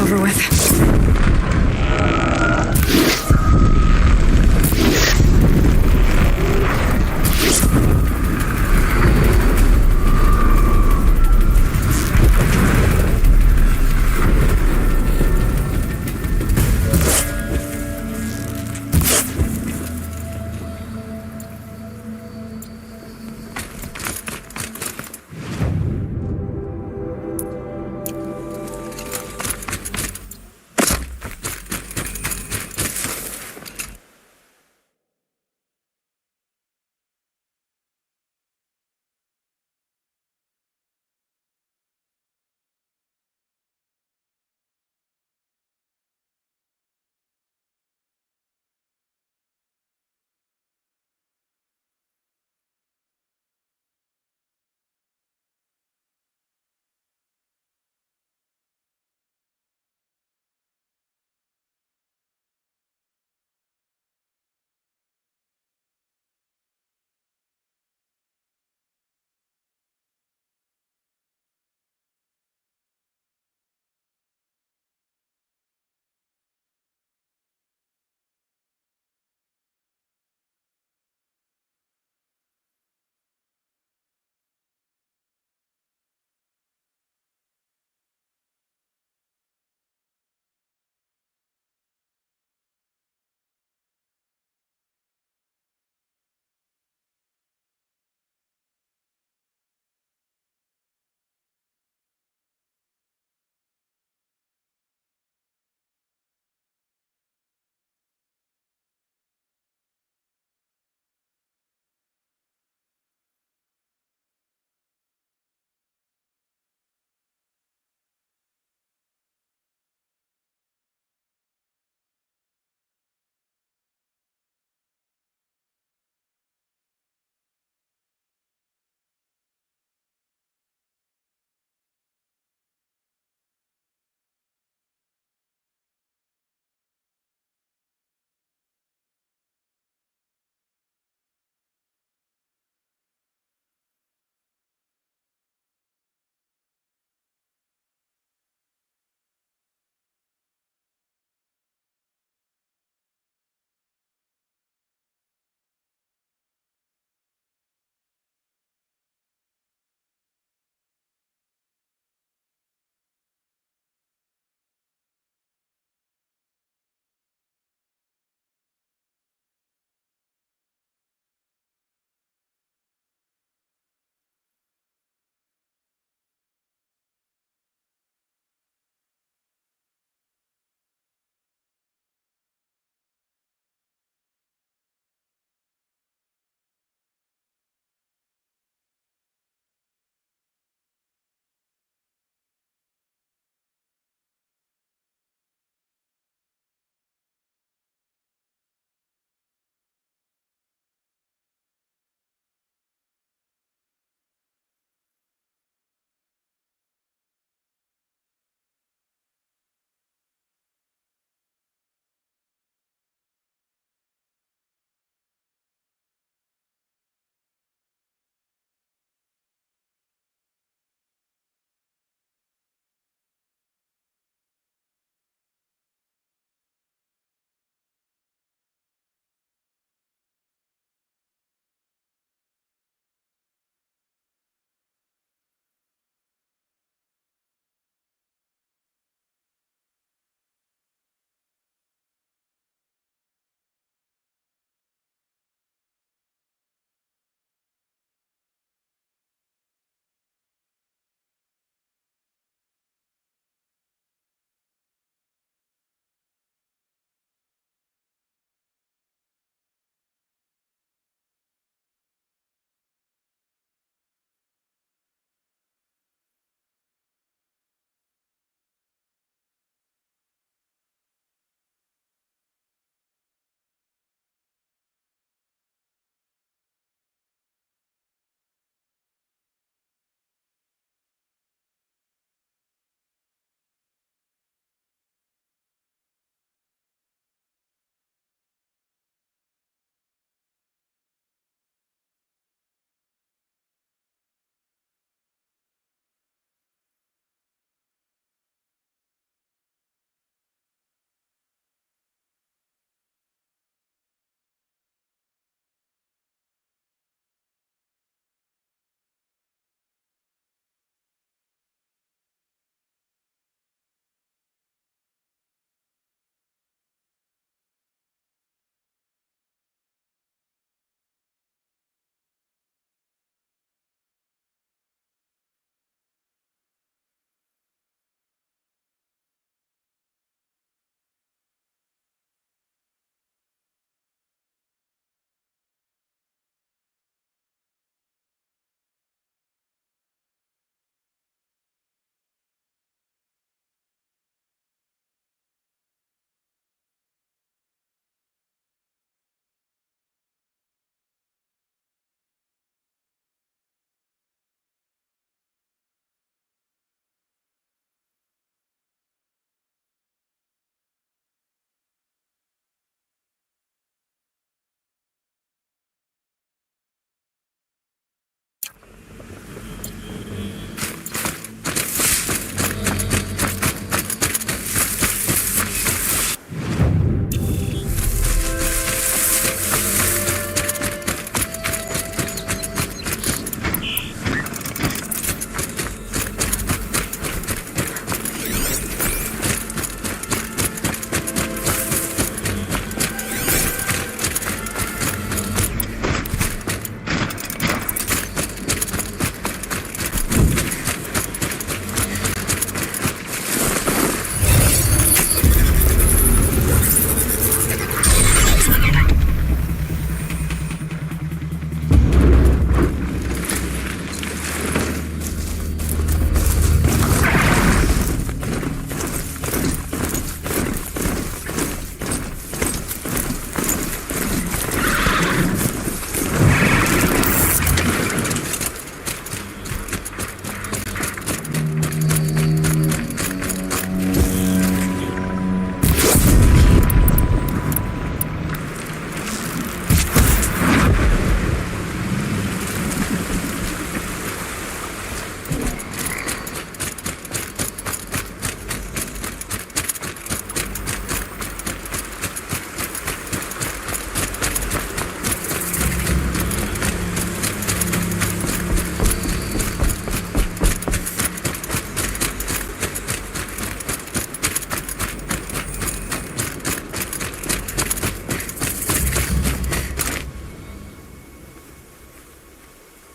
over with.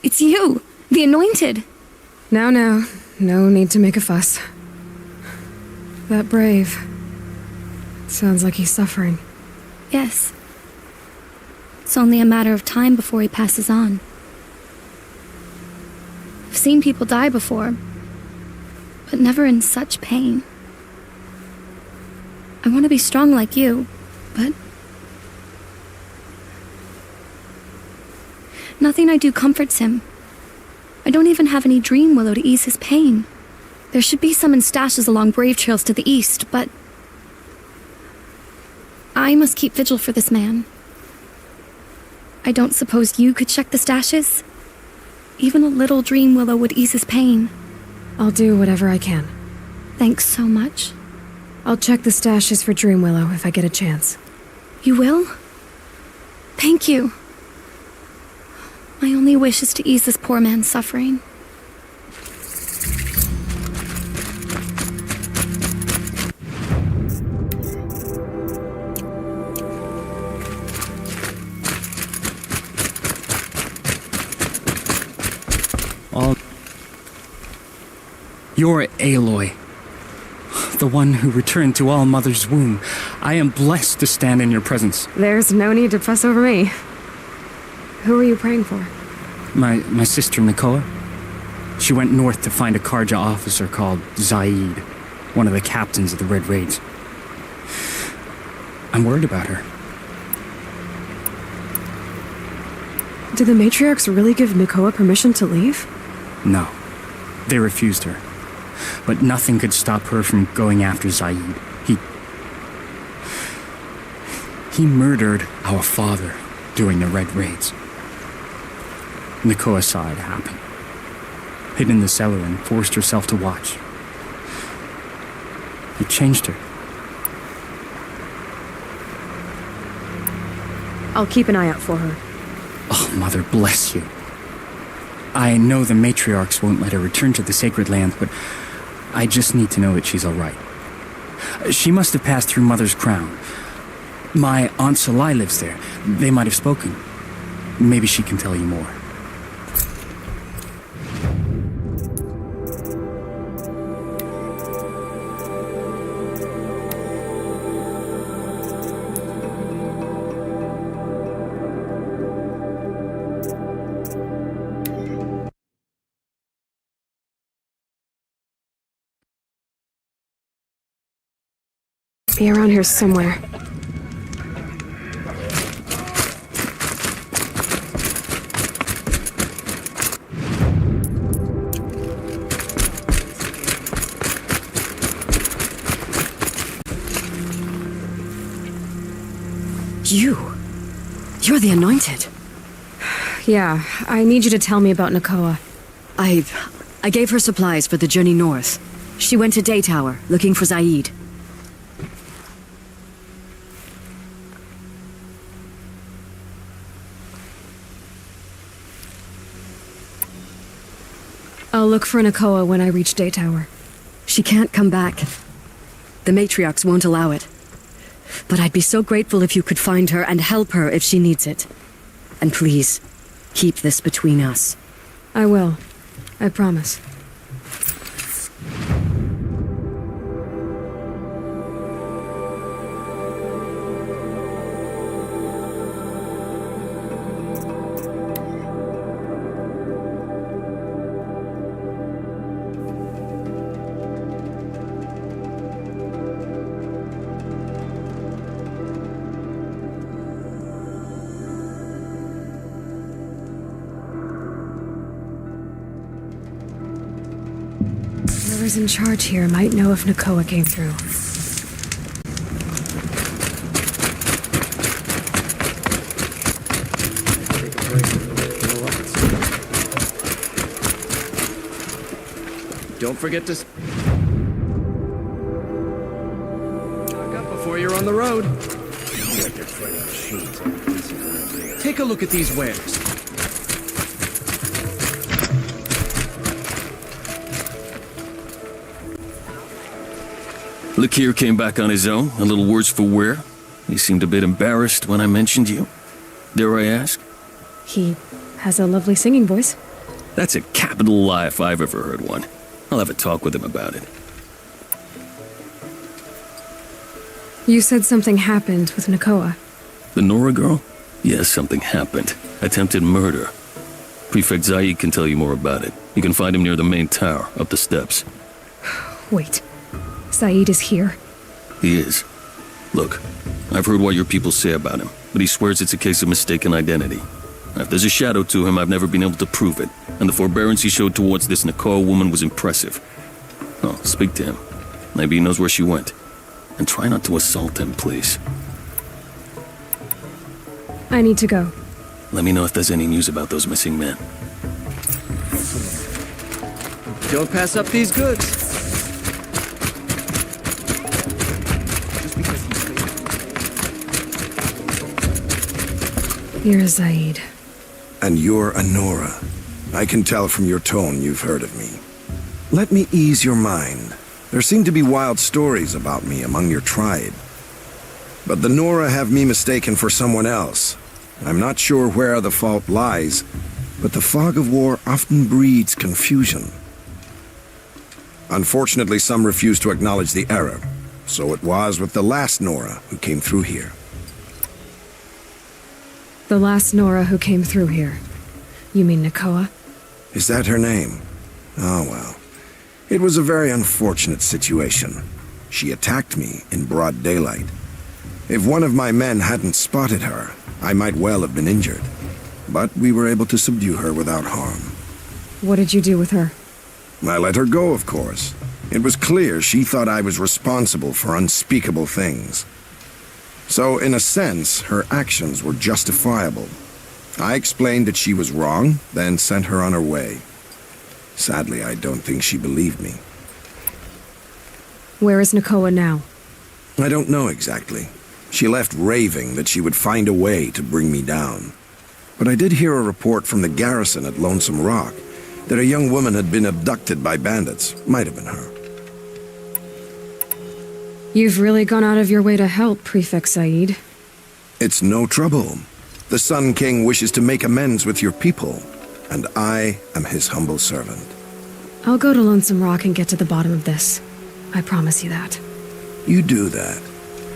It's you, the Anointed. Now, no need to make a fuss. That Brave. Sounds like he's suffering. Yes. It's only a matter of time before he passes on. I've seen people die before, but never in such pain. I want to be strong like you, but nothing I do comforts him. I don't even have any Dream Willow to ease his pain. There should be some in stashes along Brave Trails to the east, but I must keep vigil for this man. I don't suppose you could check the stashes? Even a little Dream Willow would ease his pain. I'll do whatever I can. Thanks so much. I'll check the stashes for Dream Willow if I get a chance. You will? Thank you. My only wish is to ease this poor man's suffering. You're Aloy, the one who returned to All Mother's womb. I am blessed to stand in your presence. There's no need to fuss over me. Who are you praying for? My sister Nakoa. She went north to find a Karja officer called Zaid, one of the captains of the Red Raids. I'm worried about her. Did the matriarchs really give Nakoa permission to leave? No, they refused her. But nothing could stop her from going after Zaid. He murdered our father during the Red Raids. Nakoa saw it happen. Hid in the cellar and forced herself to watch. He changed her. I'll keep an eye out for her. Oh, Mother bless you. I know the matriarchs won't let her return to the Sacred Lands, but I just need to know that she's all right. She must have passed through Mother's crown. My Aunt Salai lives there. They might have spoken. Maybe she can tell you more. Be around here somewhere. You're the Anointed. Yeah, I need you to tell me about Nakoa. I gave her supplies for the journey north. She went to Daytower, looking for Zaid. I'll look for Nakoa when I reach Daytower. She can't come back. The matriarchs won't allow it. But I'd be so grateful if you could find her and help her if she needs it. And please, keep this between us. I will. I promise. Whoever's in charge here might know if Nakoa came through. Don't forget to stock up before you're on the road. Take a look at these wares. Lakir came back on his own, a little worse for wear. He seemed a bit embarrassed when I mentioned you. Dare I ask? He has a lovely singing voice. That's a capital lie if I've ever heard one. I'll have a talk with him about it. You said something happened with Nakoa. The Nora girl? Yes, something happened. Attempted murder. Prefect Zaid can tell you more about it. You can find him near the main tower, up the steps. Wait. Zaid is here. He is. Look, I've heard what your people say about him, but he swears it's a case of mistaken identity. If there's a shadow to him, I've never been able to prove it, and the forbearance he showed towards this Nakoa woman was impressive. Oh, speak to him. Maybe he knows where she went. And try not to assault him, please. I need to go. Let me know if there's any news about those missing men. Don't pass up these goods. You're Zaid. And you're Anora. I can tell from your tone you've heard of me. Let me ease your mind. There seem to be wild stories about me among your tribe. But the Nora have me mistaken for someone else. I'm not sure where the fault lies, but the fog of war often breeds confusion. Unfortunately, some refuse to acknowledge the error. So it was with the last Nora who came through here. The last Nora who came through here. You mean Nakoa? Is that her name? Oh well. It was a very unfortunate situation. She attacked me in broad daylight. If one of my men hadn't spotted her, I might well have been injured. But we were able to subdue her without harm. What did you do with her? I let her go, of course. It was clear she thought I was responsible for unspeakable things. So, in a sense, her actions were justifiable. I explained that she was wrong, then sent her on her way. Sadly, I don't think she believed me. Where is Nakoa now? I don't know exactly. She left raving that she would find a way to bring me down. But I did hear a report from the garrison at Lonesome Rock that a young woman had been abducted by bandits. Might have been her. You've really gone out of your way to help, Prefect Zaid. It's no trouble. The Sun King wishes to make amends with your people, and I am his humble servant. I'll go to Lonesome Rock and get to the bottom of this. I promise you that. You do that.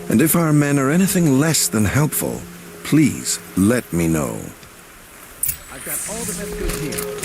And if our men are anything less than helpful, please let me know. I've got all the best goods here.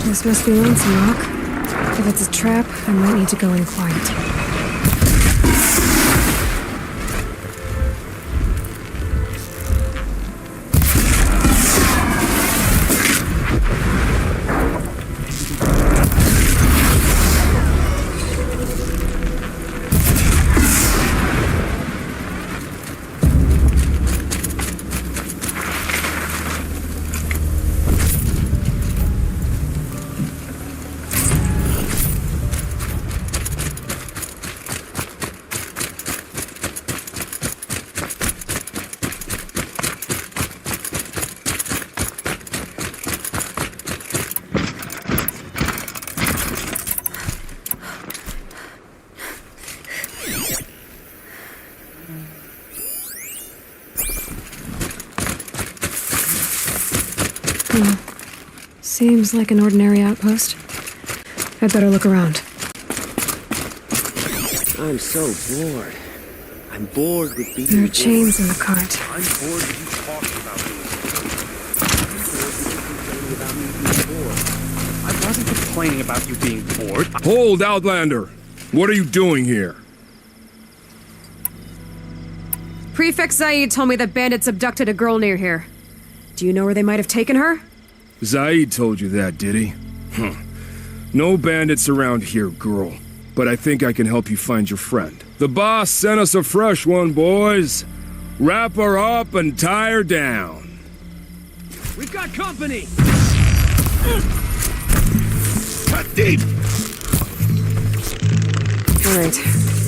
This must be Lonesome Rock. If it's a trap, I might need to go in quiet. Seems like an ordinary outpost. I'd better look around. I'm so bored. I'm bored with being There are bored. chains in the cart. I'm bored with you talking about being bored. I wasn't complaining about you being bored. Hold, Outlander! What are you doing here? Prefect Zaid told me that bandits abducted a girl near here. Do you know where they might have taken her? Zaid told you that, did he? No bandits around here, girl. But I think I can help you find your friend. The boss sent us a fresh one, boys. Wrap her up and tie her down. We've got company! Cut deep! Alright,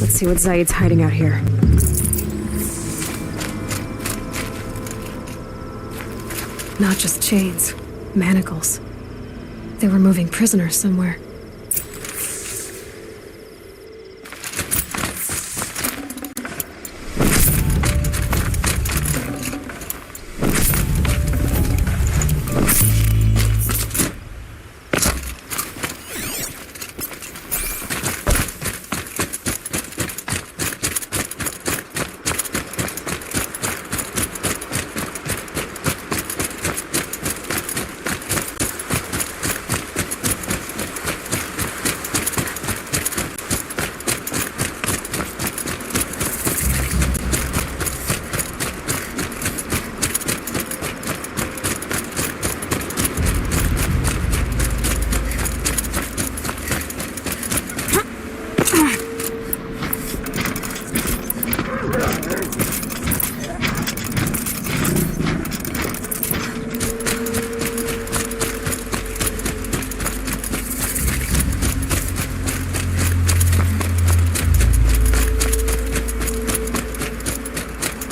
let's see what Zaid's hiding out here. Not just chains, manacles. They were moving prisoners somewhere.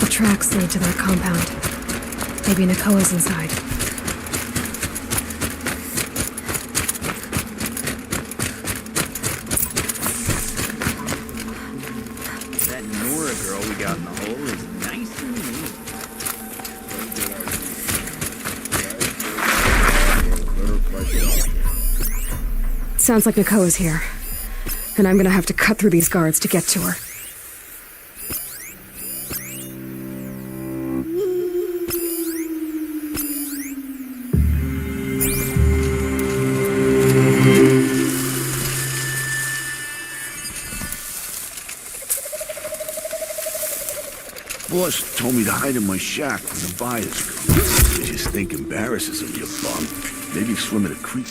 Tracks lead to their compound. Maybe Nakoa's inside. That Nora girl we got in the hole is nice and neat. Sounds like Nakoa's here. And I'm gonna have to cut through these guards to get to her. Boss told me to hide in my shack when the buyers come. I just think embarrasses him, you bum. Maybe swim in a creek.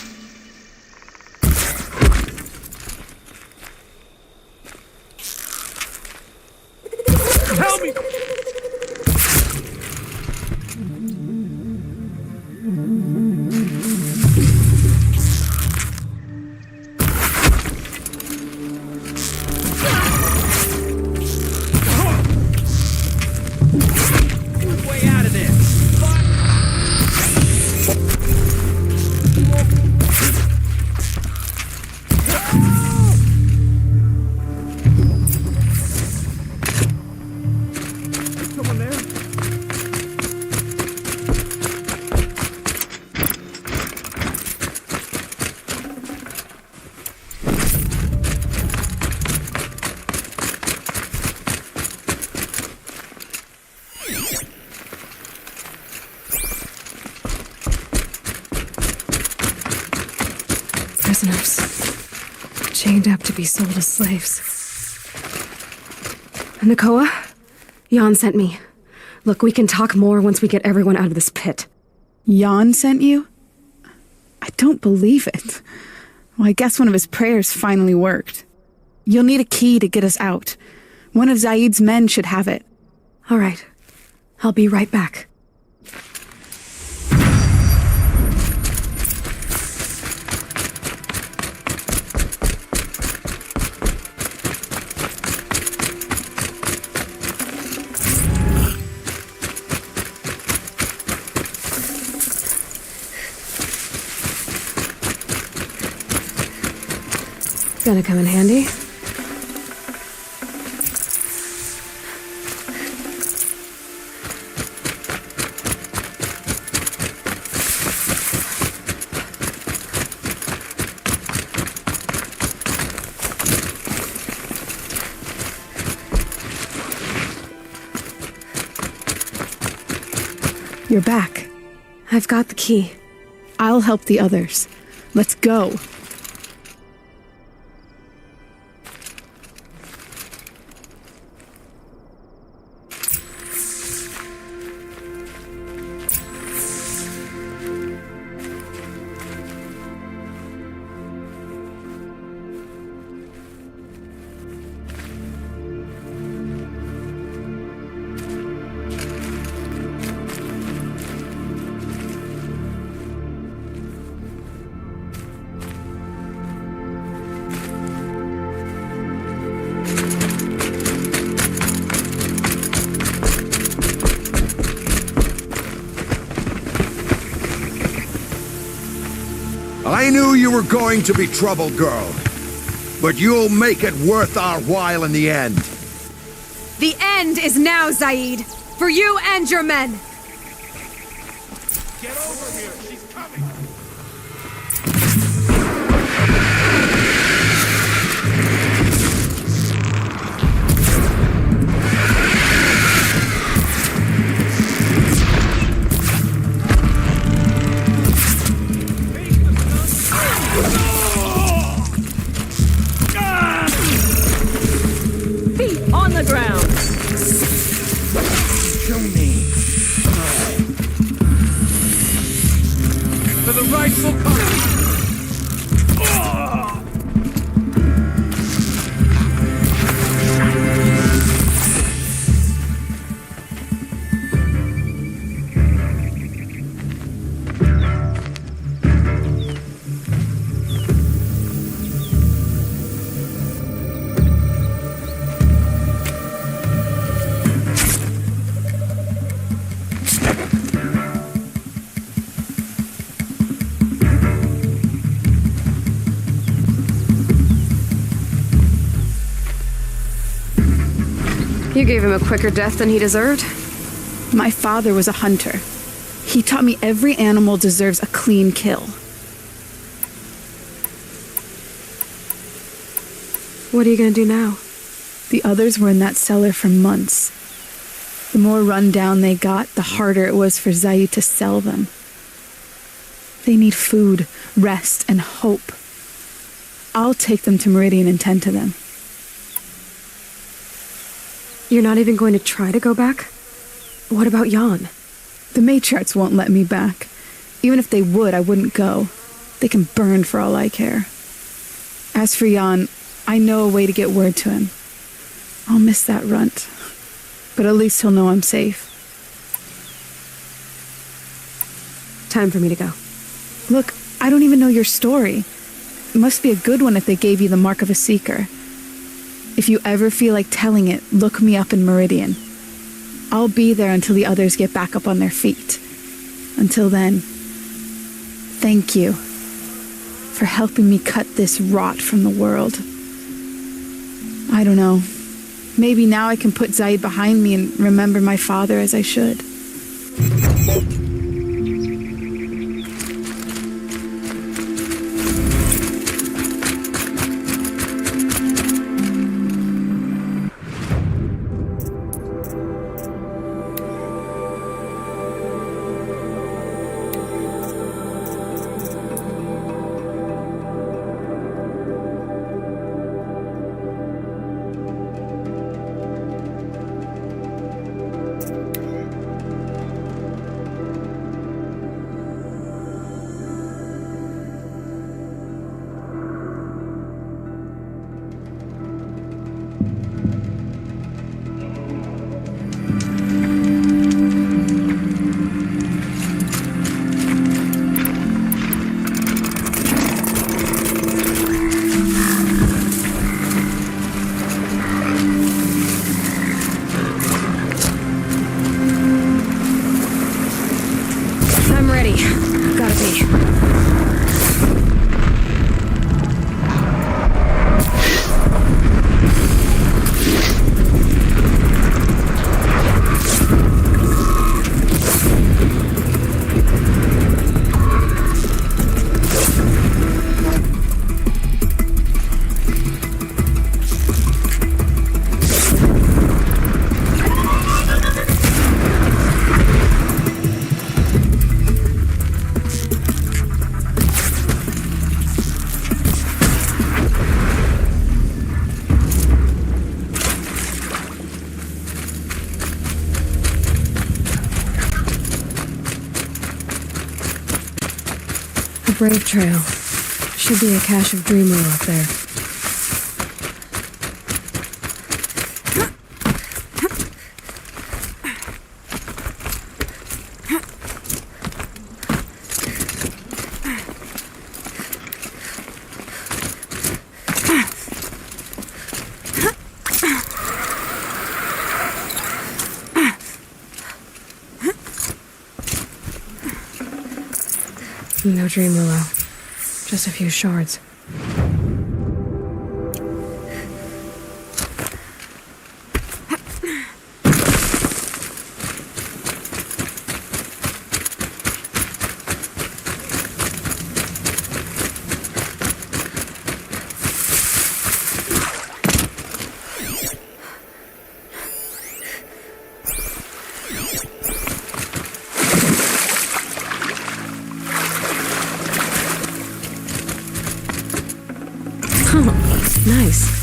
Help me! Prisoners. Chained up to be sold as slaves. Nakoa? Jan sent me. Look, we can talk more once we get everyone out of this pit. Jan sent you? I don't believe it. Well, I guess one of his prayers finally worked. You'll need a key to get us out. One of Zaid's men should have it. All right. I'll be right back. Gonna come in handy. You're back. I've got the key. I'll help the others. Let's go. I knew you were going to be trouble, girl. But you'll make it worth our while in the end. The end is now, Zaid! For you and your men! Get over here! She's coming! Feet on the ground! Kill me! For the rightful cause! You gave him a quicker death than he deserved? My father was a hunter. He taught me every animal deserves a clean kill. What are you gonna do now? The others were in that cellar for months. The more run down they got, the harder it was for Zaid to sell them. They need food, rest, and hope. I'll take them to Meridian and tend to them. You're not even going to try to go back? What about Jan? The matriarchs won't let me back. Even if they would, I wouldn't go. They can burn for all I care. As for Jan, I know a way to get word to him. I'll miss that runt. But at least he'll know I'm safe. Time for me to go. Look, I don't even know your story. It must be a good one if they gave you the mark of a seeker. If you ever feel like telling it, look me up in Meridian. I'll be there until the others get back up on their feet. Until then, thank you for helping me cut this rot from the world. I don't know. Maybe now I can put Zaid behind me and remember my father as I should. The Brave Trail. Should be a cache of Dreamwell up there. No Dream Willow. Just a few shards. Nice.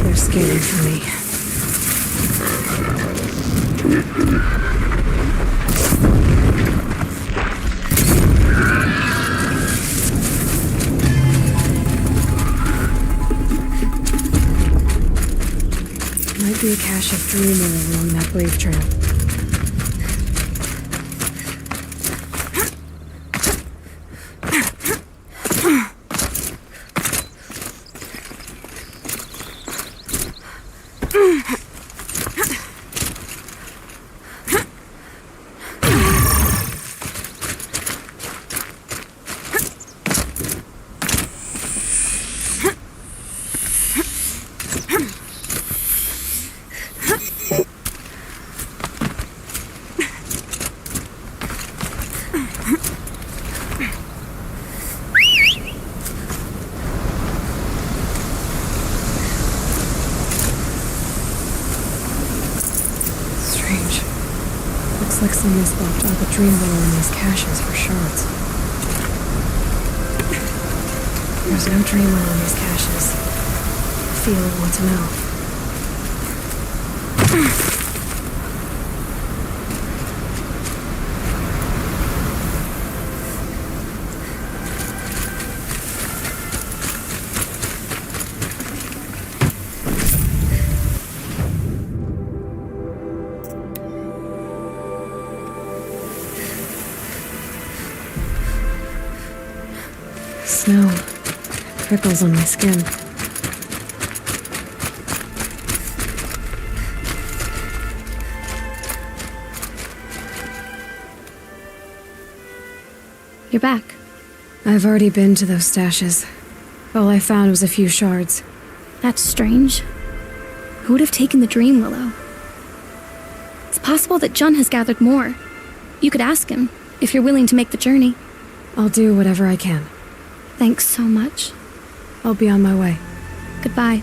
They're scary for me. Might be a cache of Dreamwell along that Brave Trail. Looks like someone swapped all the Dreamwell in these caches for shards. There's no Dreamwell in these caches. Feel want to know. Snow. Prickles on my skin. You're back. I've already been to those stashes. All I found was a few shards. That's strange. Who would have taken the Dream Willow? It's possible that Jun has gathered more. You could ask him, if you're willing to make the journey. I'll do whatever I can. Thanks so much. I'll be on my way. Goodbye.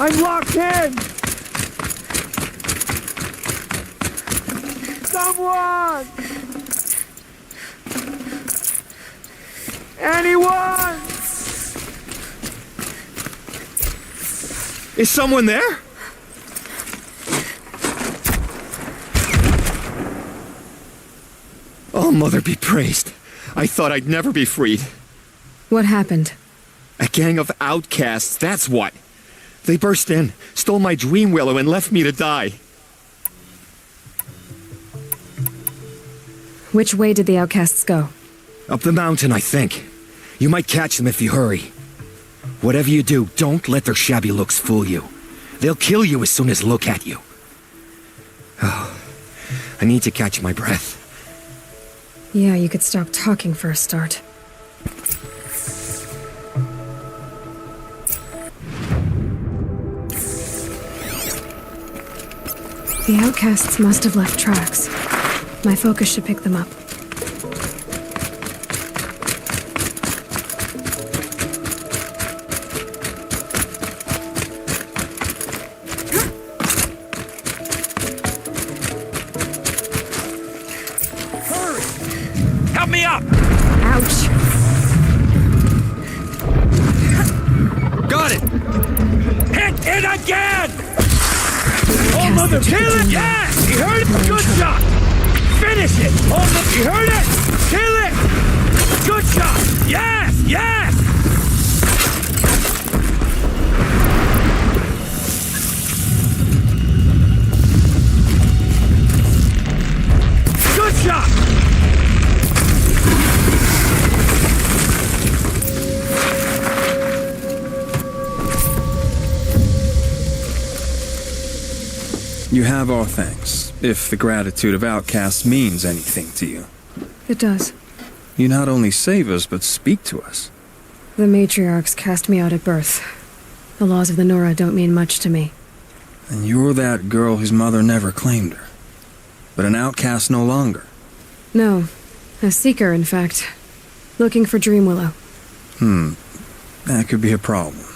I'm locked in! Someone! Anyone! Is someone there? Oh, Mother be praised. I thought I'd never be freed. What happened? A gang of outcasts, that's what. They burst in, stole my dream willow, and left me to die. Which way did the outcasts go? Up the mountain, I think. You might catch them if you hurry. Whatever you do, don't let their shabby looks fool you. They'll kill you as soon as look at you. Oh, I need to catch my breath. Yeah, you could stop talking for a start. The outcasts must have left tracks. My focus should pick them up. Help me up! Ouch! Got it! Hit it again! Oh, mother, kill it! Yes! You heard it? Good shot! Finish it! Oh, look, you heard it? Kill it! Good shot! Yes! Yes! Good shot! You have our thanks, if the gratitude of outcasts means anything to you. It does. You not only save us, but speak to us. The matriarchs cast me out at birth. The laws of the Nora don't mean much to me. And you're that girl whose mother never claimed her. But an outcast no longer. No. A seeker, in fact. Looking for Dreamwillow. That could be a problem.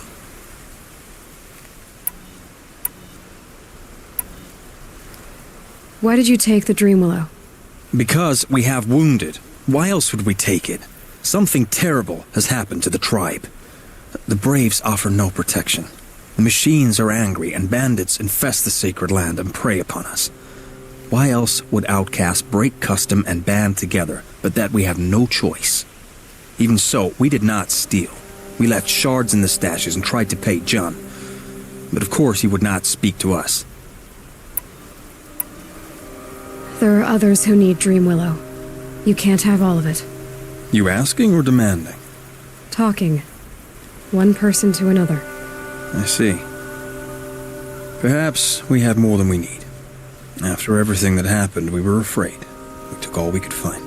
Why did you take the Dreamwillow? Because we have wounded. Why else would we take it? Something terrible has happened to the tribe. The Braves offer no protection. The machines are angry, and bandits infest the sacred land and prey upon us. Why else would outcasts break custom and band together, but that we have no choice? Even so, we did not steal. We left shards in the stashes and tried to pay John. But of course he would not speak to us. There are others who need Dreamwillow. You can't have all of it. You asking or demanding? Talking. One person to another. I see. Perhaps we have more than we need. After everything that happened, we were afraid. We took all we could find.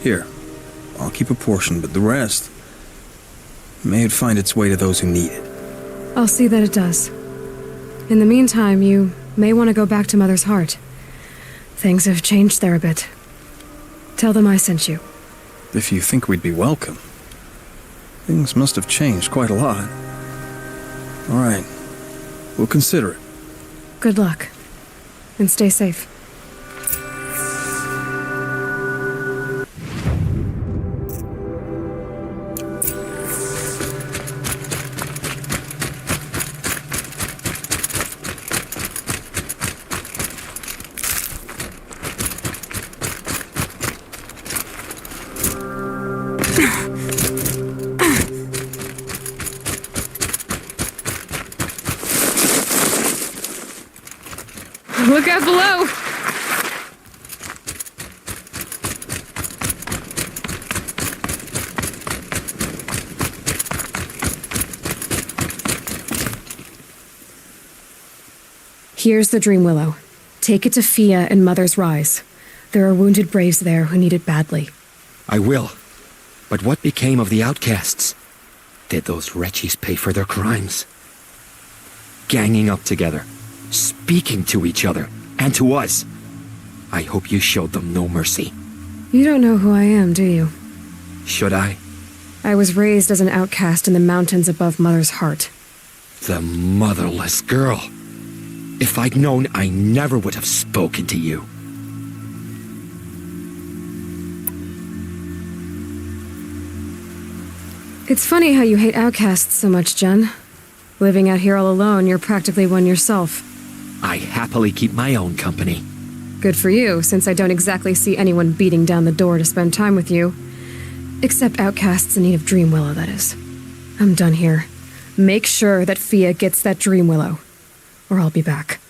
Here, I'll keep a portion, but the rest... may it find its way to those who need it. I'll see that it does. In the meantime, you may want to go back to Mother's Heart. Things have changed there a bit. Tell them I sent you. If you think we'd be welcome. Things must have changed quite a lot. All right. We'll consider it. Good luck. And stay safe. Look out below! Here's the Dreamwillow. Take it to Fia and Mother's Rise. There are wounded Braves there who need it badly. I will. But what became of the outcasts? Did those wretches pay for their crimes? Ganging up together, speaking to each other, and to us. I hope you showed them no mercy. You don't know who I am, do you? Should I? I was raised as an outcast in the mountains above Mother's Heart. The motherless girl. If I'd known, I never would have spoken to you. It's funny how you hate outcasts so much, Jen. Living out here all alone, you're practically one yourself. I happily keep my own company. Good for you, since I don't exactly see anyone beating down the door to spend time with you. Except outcasts in need of Dream Willow, that is. I'm done here. Make sure that Fia gets that Dream Willow, or I'll be back.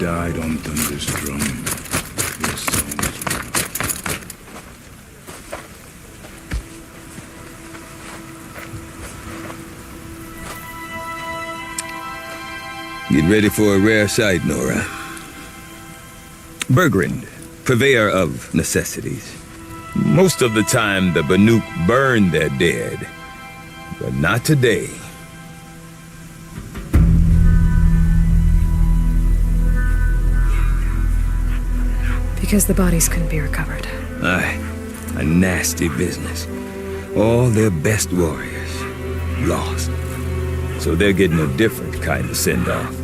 Died on Thunder's drum. Your songs Get ready for a rare sight, Nora. Bergrand, purveyor of necessities. Most of the time, the Banuk burn their dead, but not today. Because the bodies couldn't be recovered. Aye, a nasty business. All their best warriors lost. So they're getting a different kind of send-off.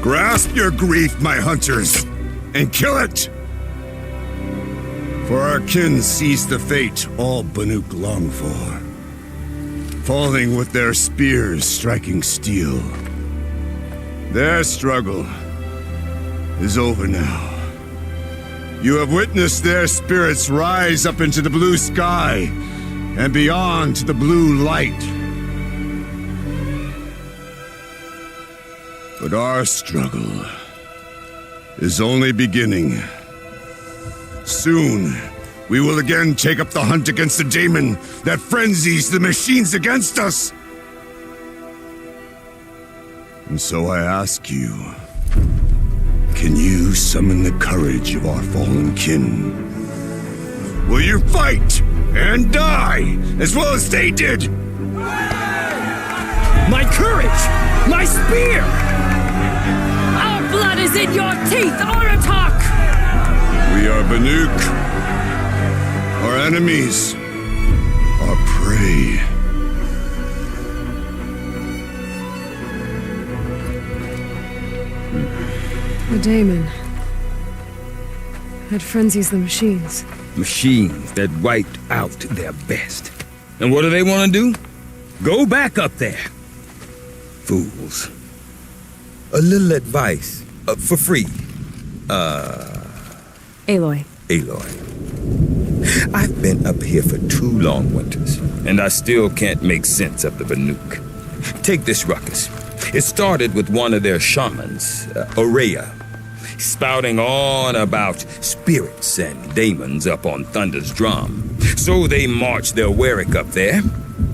Grasp your grief, my hunters, and kill it! For our kin sees the fate all Banuk long for, falling with their spears striking steel. Their struggle is over now. You have witnessed their spirits rise up into the blue sky and beyond to the blue light. But our struggle is only beginning. Soon, we will again take up the hunt against the daemon that frenzies the machines against us. And so I ask you, can you summon the courage of our fallen kin? Will you fight And die, as well as they did! My courage! My spear! Our blood is in your teeth, Aratak! We are Banuk. Our enemies. Our prey. The Daemon. That frenzies the machines. Machines that wiped out their best. And what do they want to do? Go back up there. Fools. A little advice. For free. Aloy. Aloy. I've been up here for 2 long winters, and I still can't make sense of the Banuk. Take this ruckus. It started with one of their shamans, Ourea, spouting on about spirits and demons up on Thunder's drum. So they march their Warwick up there,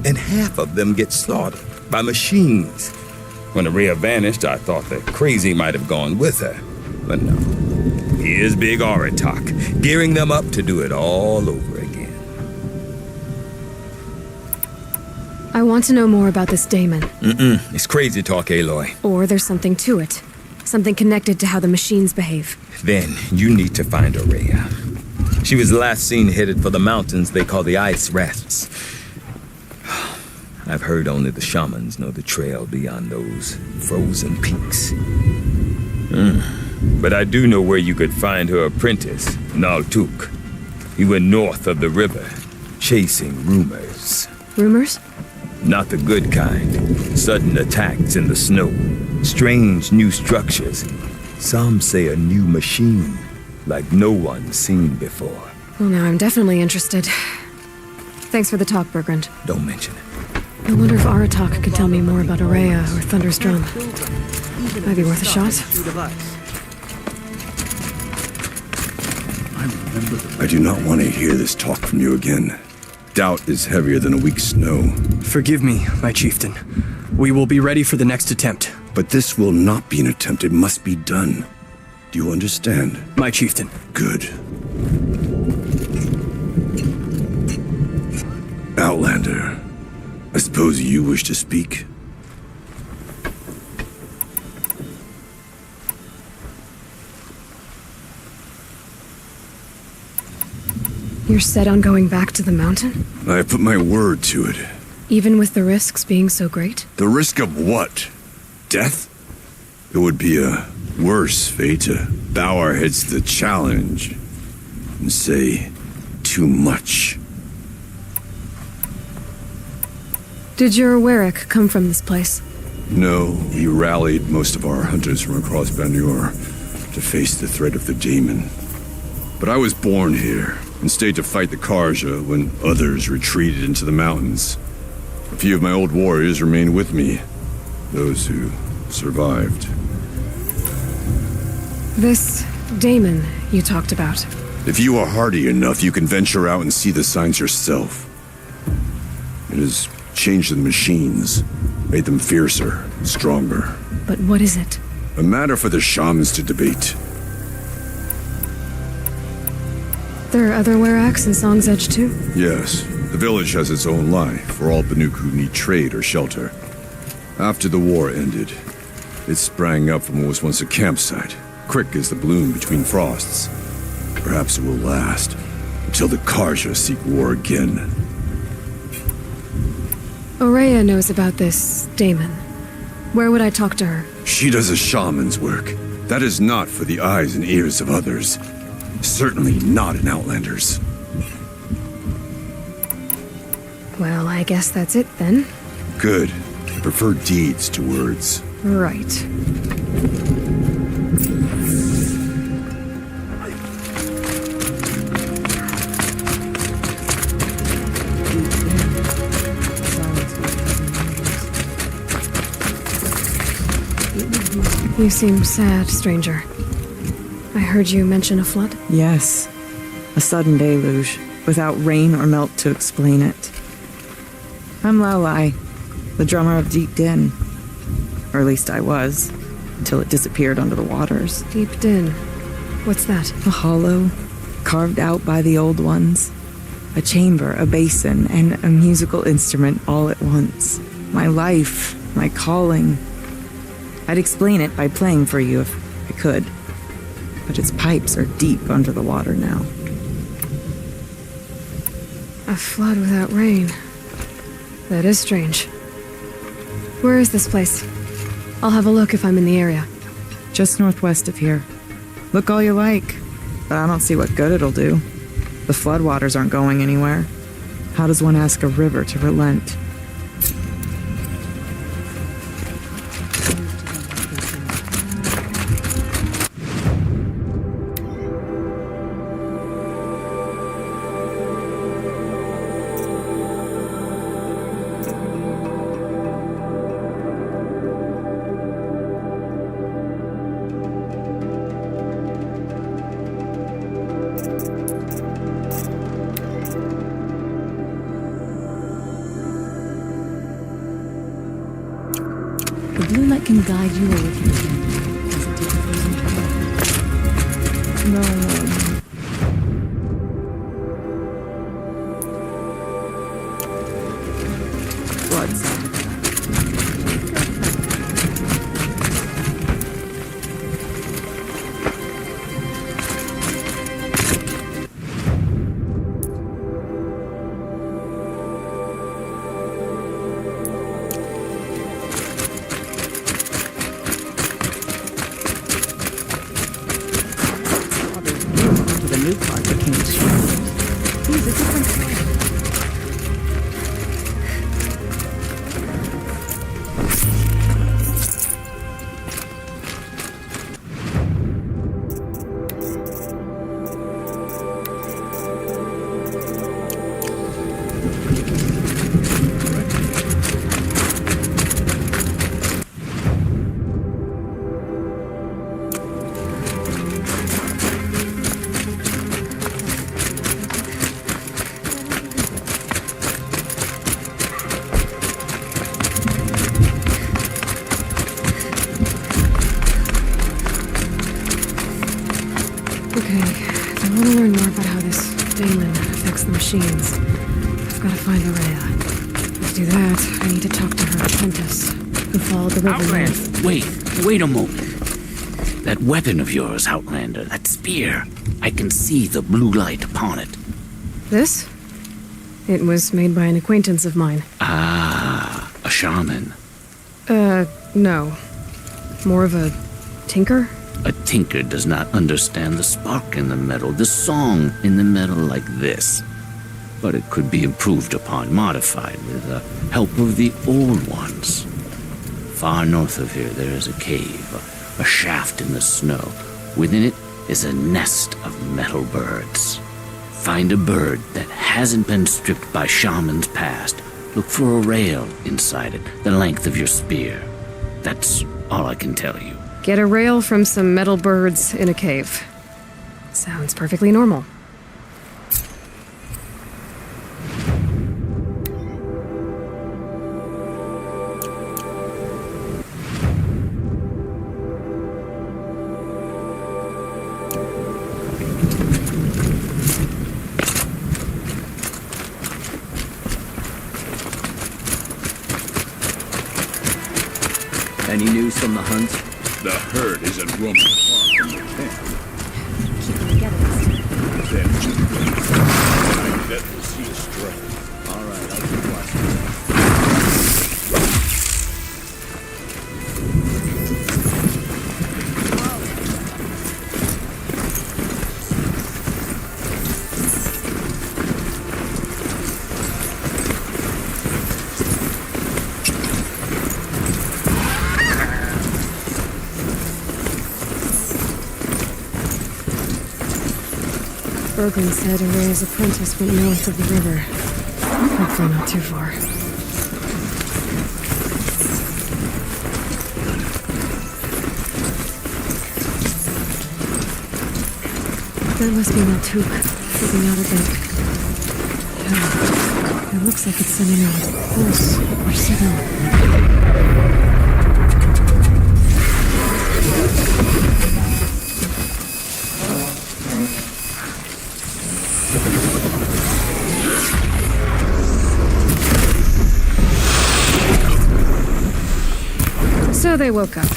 and half of them get slaughtered by machines. When Ourea vanished, I thought the crazy might have gone with her, but no. Here's Big Aratak, gearing them up to do it all over again. I want to know more about this Daemon. It's crazy talk, Aloy. Or there's something to it. Something connected to how the machines behave. Then you need to find Ourea. She was last seen headed for the mountains they call the Ice Rasps. I've heard only the shamans know the trail beyond those frozen peaks. But I do know where you could find her apprentice, Naltuk. He went north of the river, chasing rumors. Rumors? Not the good kind. Sudden attacks in the snow. Strange new structures. Some say a new machine, like no one's seen before. Well, now I'm definitely interested. Thanks for the talk, Bergrand. Don't mention it. I wonder if Aratak could tell me more about Ourea or Thunder's drum. Might be worth a shot. I do not want to hear this talk from you again. Doubt is heavier than a week's snow. Forgive me, my chieftain. We will be ready for the next attempt. But this will not be an attempt. It must be done. Do you understand? My chieftain. Good. Outlander, I suppose you wish to speak? You're set on going back to the mountain? I have put my word to it. Even with the risks being so great? The risk of what? Death? It would be a worse fate to bow our heads to the challenge and say too much. Did your Warwick come from this place? No, we rallied most of our hunters from across Banur to face the threat of the Daemon. But I was born here and stayed to fight the Karja when others retreated into the mountains. A few of my old warriors remained with me, those who survived. This Daemon you talked about. If you are hardy enough, you can venture out and see the signs yourself. It has changed the machines, made them fiercer, stronger. But what is it? A matter for the shamans to debate. There are other Weraks in Song's Edge too? Yes, the village has its own life for all Banuk who need trade or shelter. After the war ended, it sprang up from what was once a campsite, quick as the bloom between frosts. Perhaps it will last until the Karja seek war again. Ourea knows about this Daemon. Where would I talk to her? She does a shaman's work. That is not for the eyes and ears of others. Certainly not an Outlander's. Well, I guess that's it then. Good. I prefer deeds to words. Right. You seem sad, stranger. I heard you mention a flood? Yes. A sudden deluge, without rain or melt to explain it. I'm Laolai, the drummer of Deep Din. Or at least I was, until it disappeared under the waters. Deep Din? What's that? A hollow, carved out by the old ones. A chamber, a basin, and a musical instrument all at once. My life, my calling. I'd explain it by playing for you if I could. But its pipes are deep under the water now. A flood without rain. That is strange. Where is this place? I'll have a look if I'm in the area. Just northwest of here. Look all you like, but I don't see what good it'll do. The floodwaters aren't going anywhere. How does one ask a river to relent? The blue light can guide you away from the enemy. Does it take a frozen power? No. Floods. The new part became strong. He's a different kind. Okay, I want to learn more about how this daemon affects the machines. I've got to find Aurea. To do that, I need to talk to her apprentice, who followed the river north. Wait a moment. That weapon of yours, Outlander, that spear. I can see the blue light upon it. This? It was made by an acquaintance of mine. Ah, a shaman. No. More of a tinker? A tinker does not understand the spark in the metal, the song in the metal like this. But it could be improved upon, modified with the help of the old ones. Far north of here there is a cave, a shaft in the snow. Within it is a nest of metal birds. Find a bird that hasn't been stripped by shamans past. Look for a rail inside it, the length of your spear. That's all I can tell you. Get a rail from some metal birds in a cave. Sounds perfectly normal. Any news from the hunt? The herd isn't roaming far from the camp. Keep them together this time. Then, I bet we'll see a stray. All right, I'll keep watching. Bergman said Aurea's apprentice went north of the river. Hopefully not too far. That must be Maltuk, moving out a bit. Yeah, it looks like it's sending out a pulse or signal. So they woke up.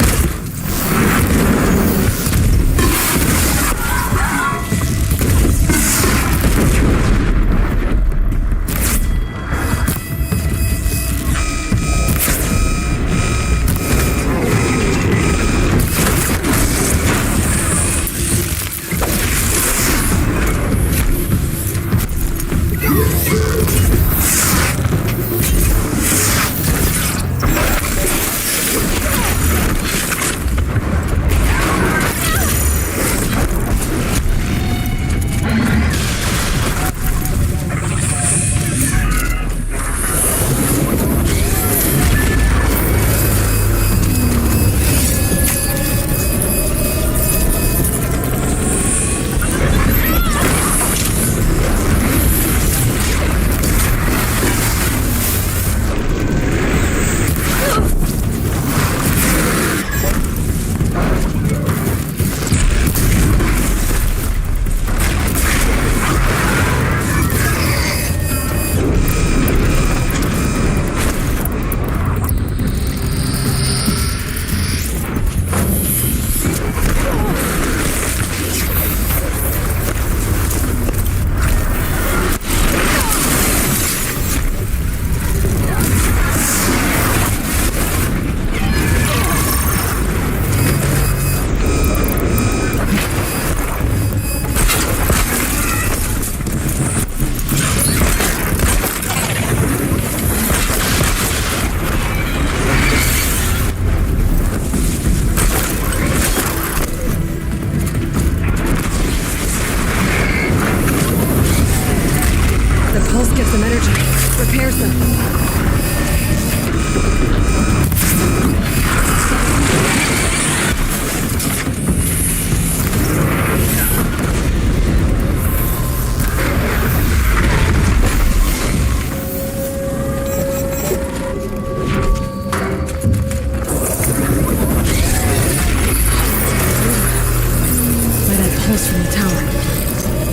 Pulse from the tower.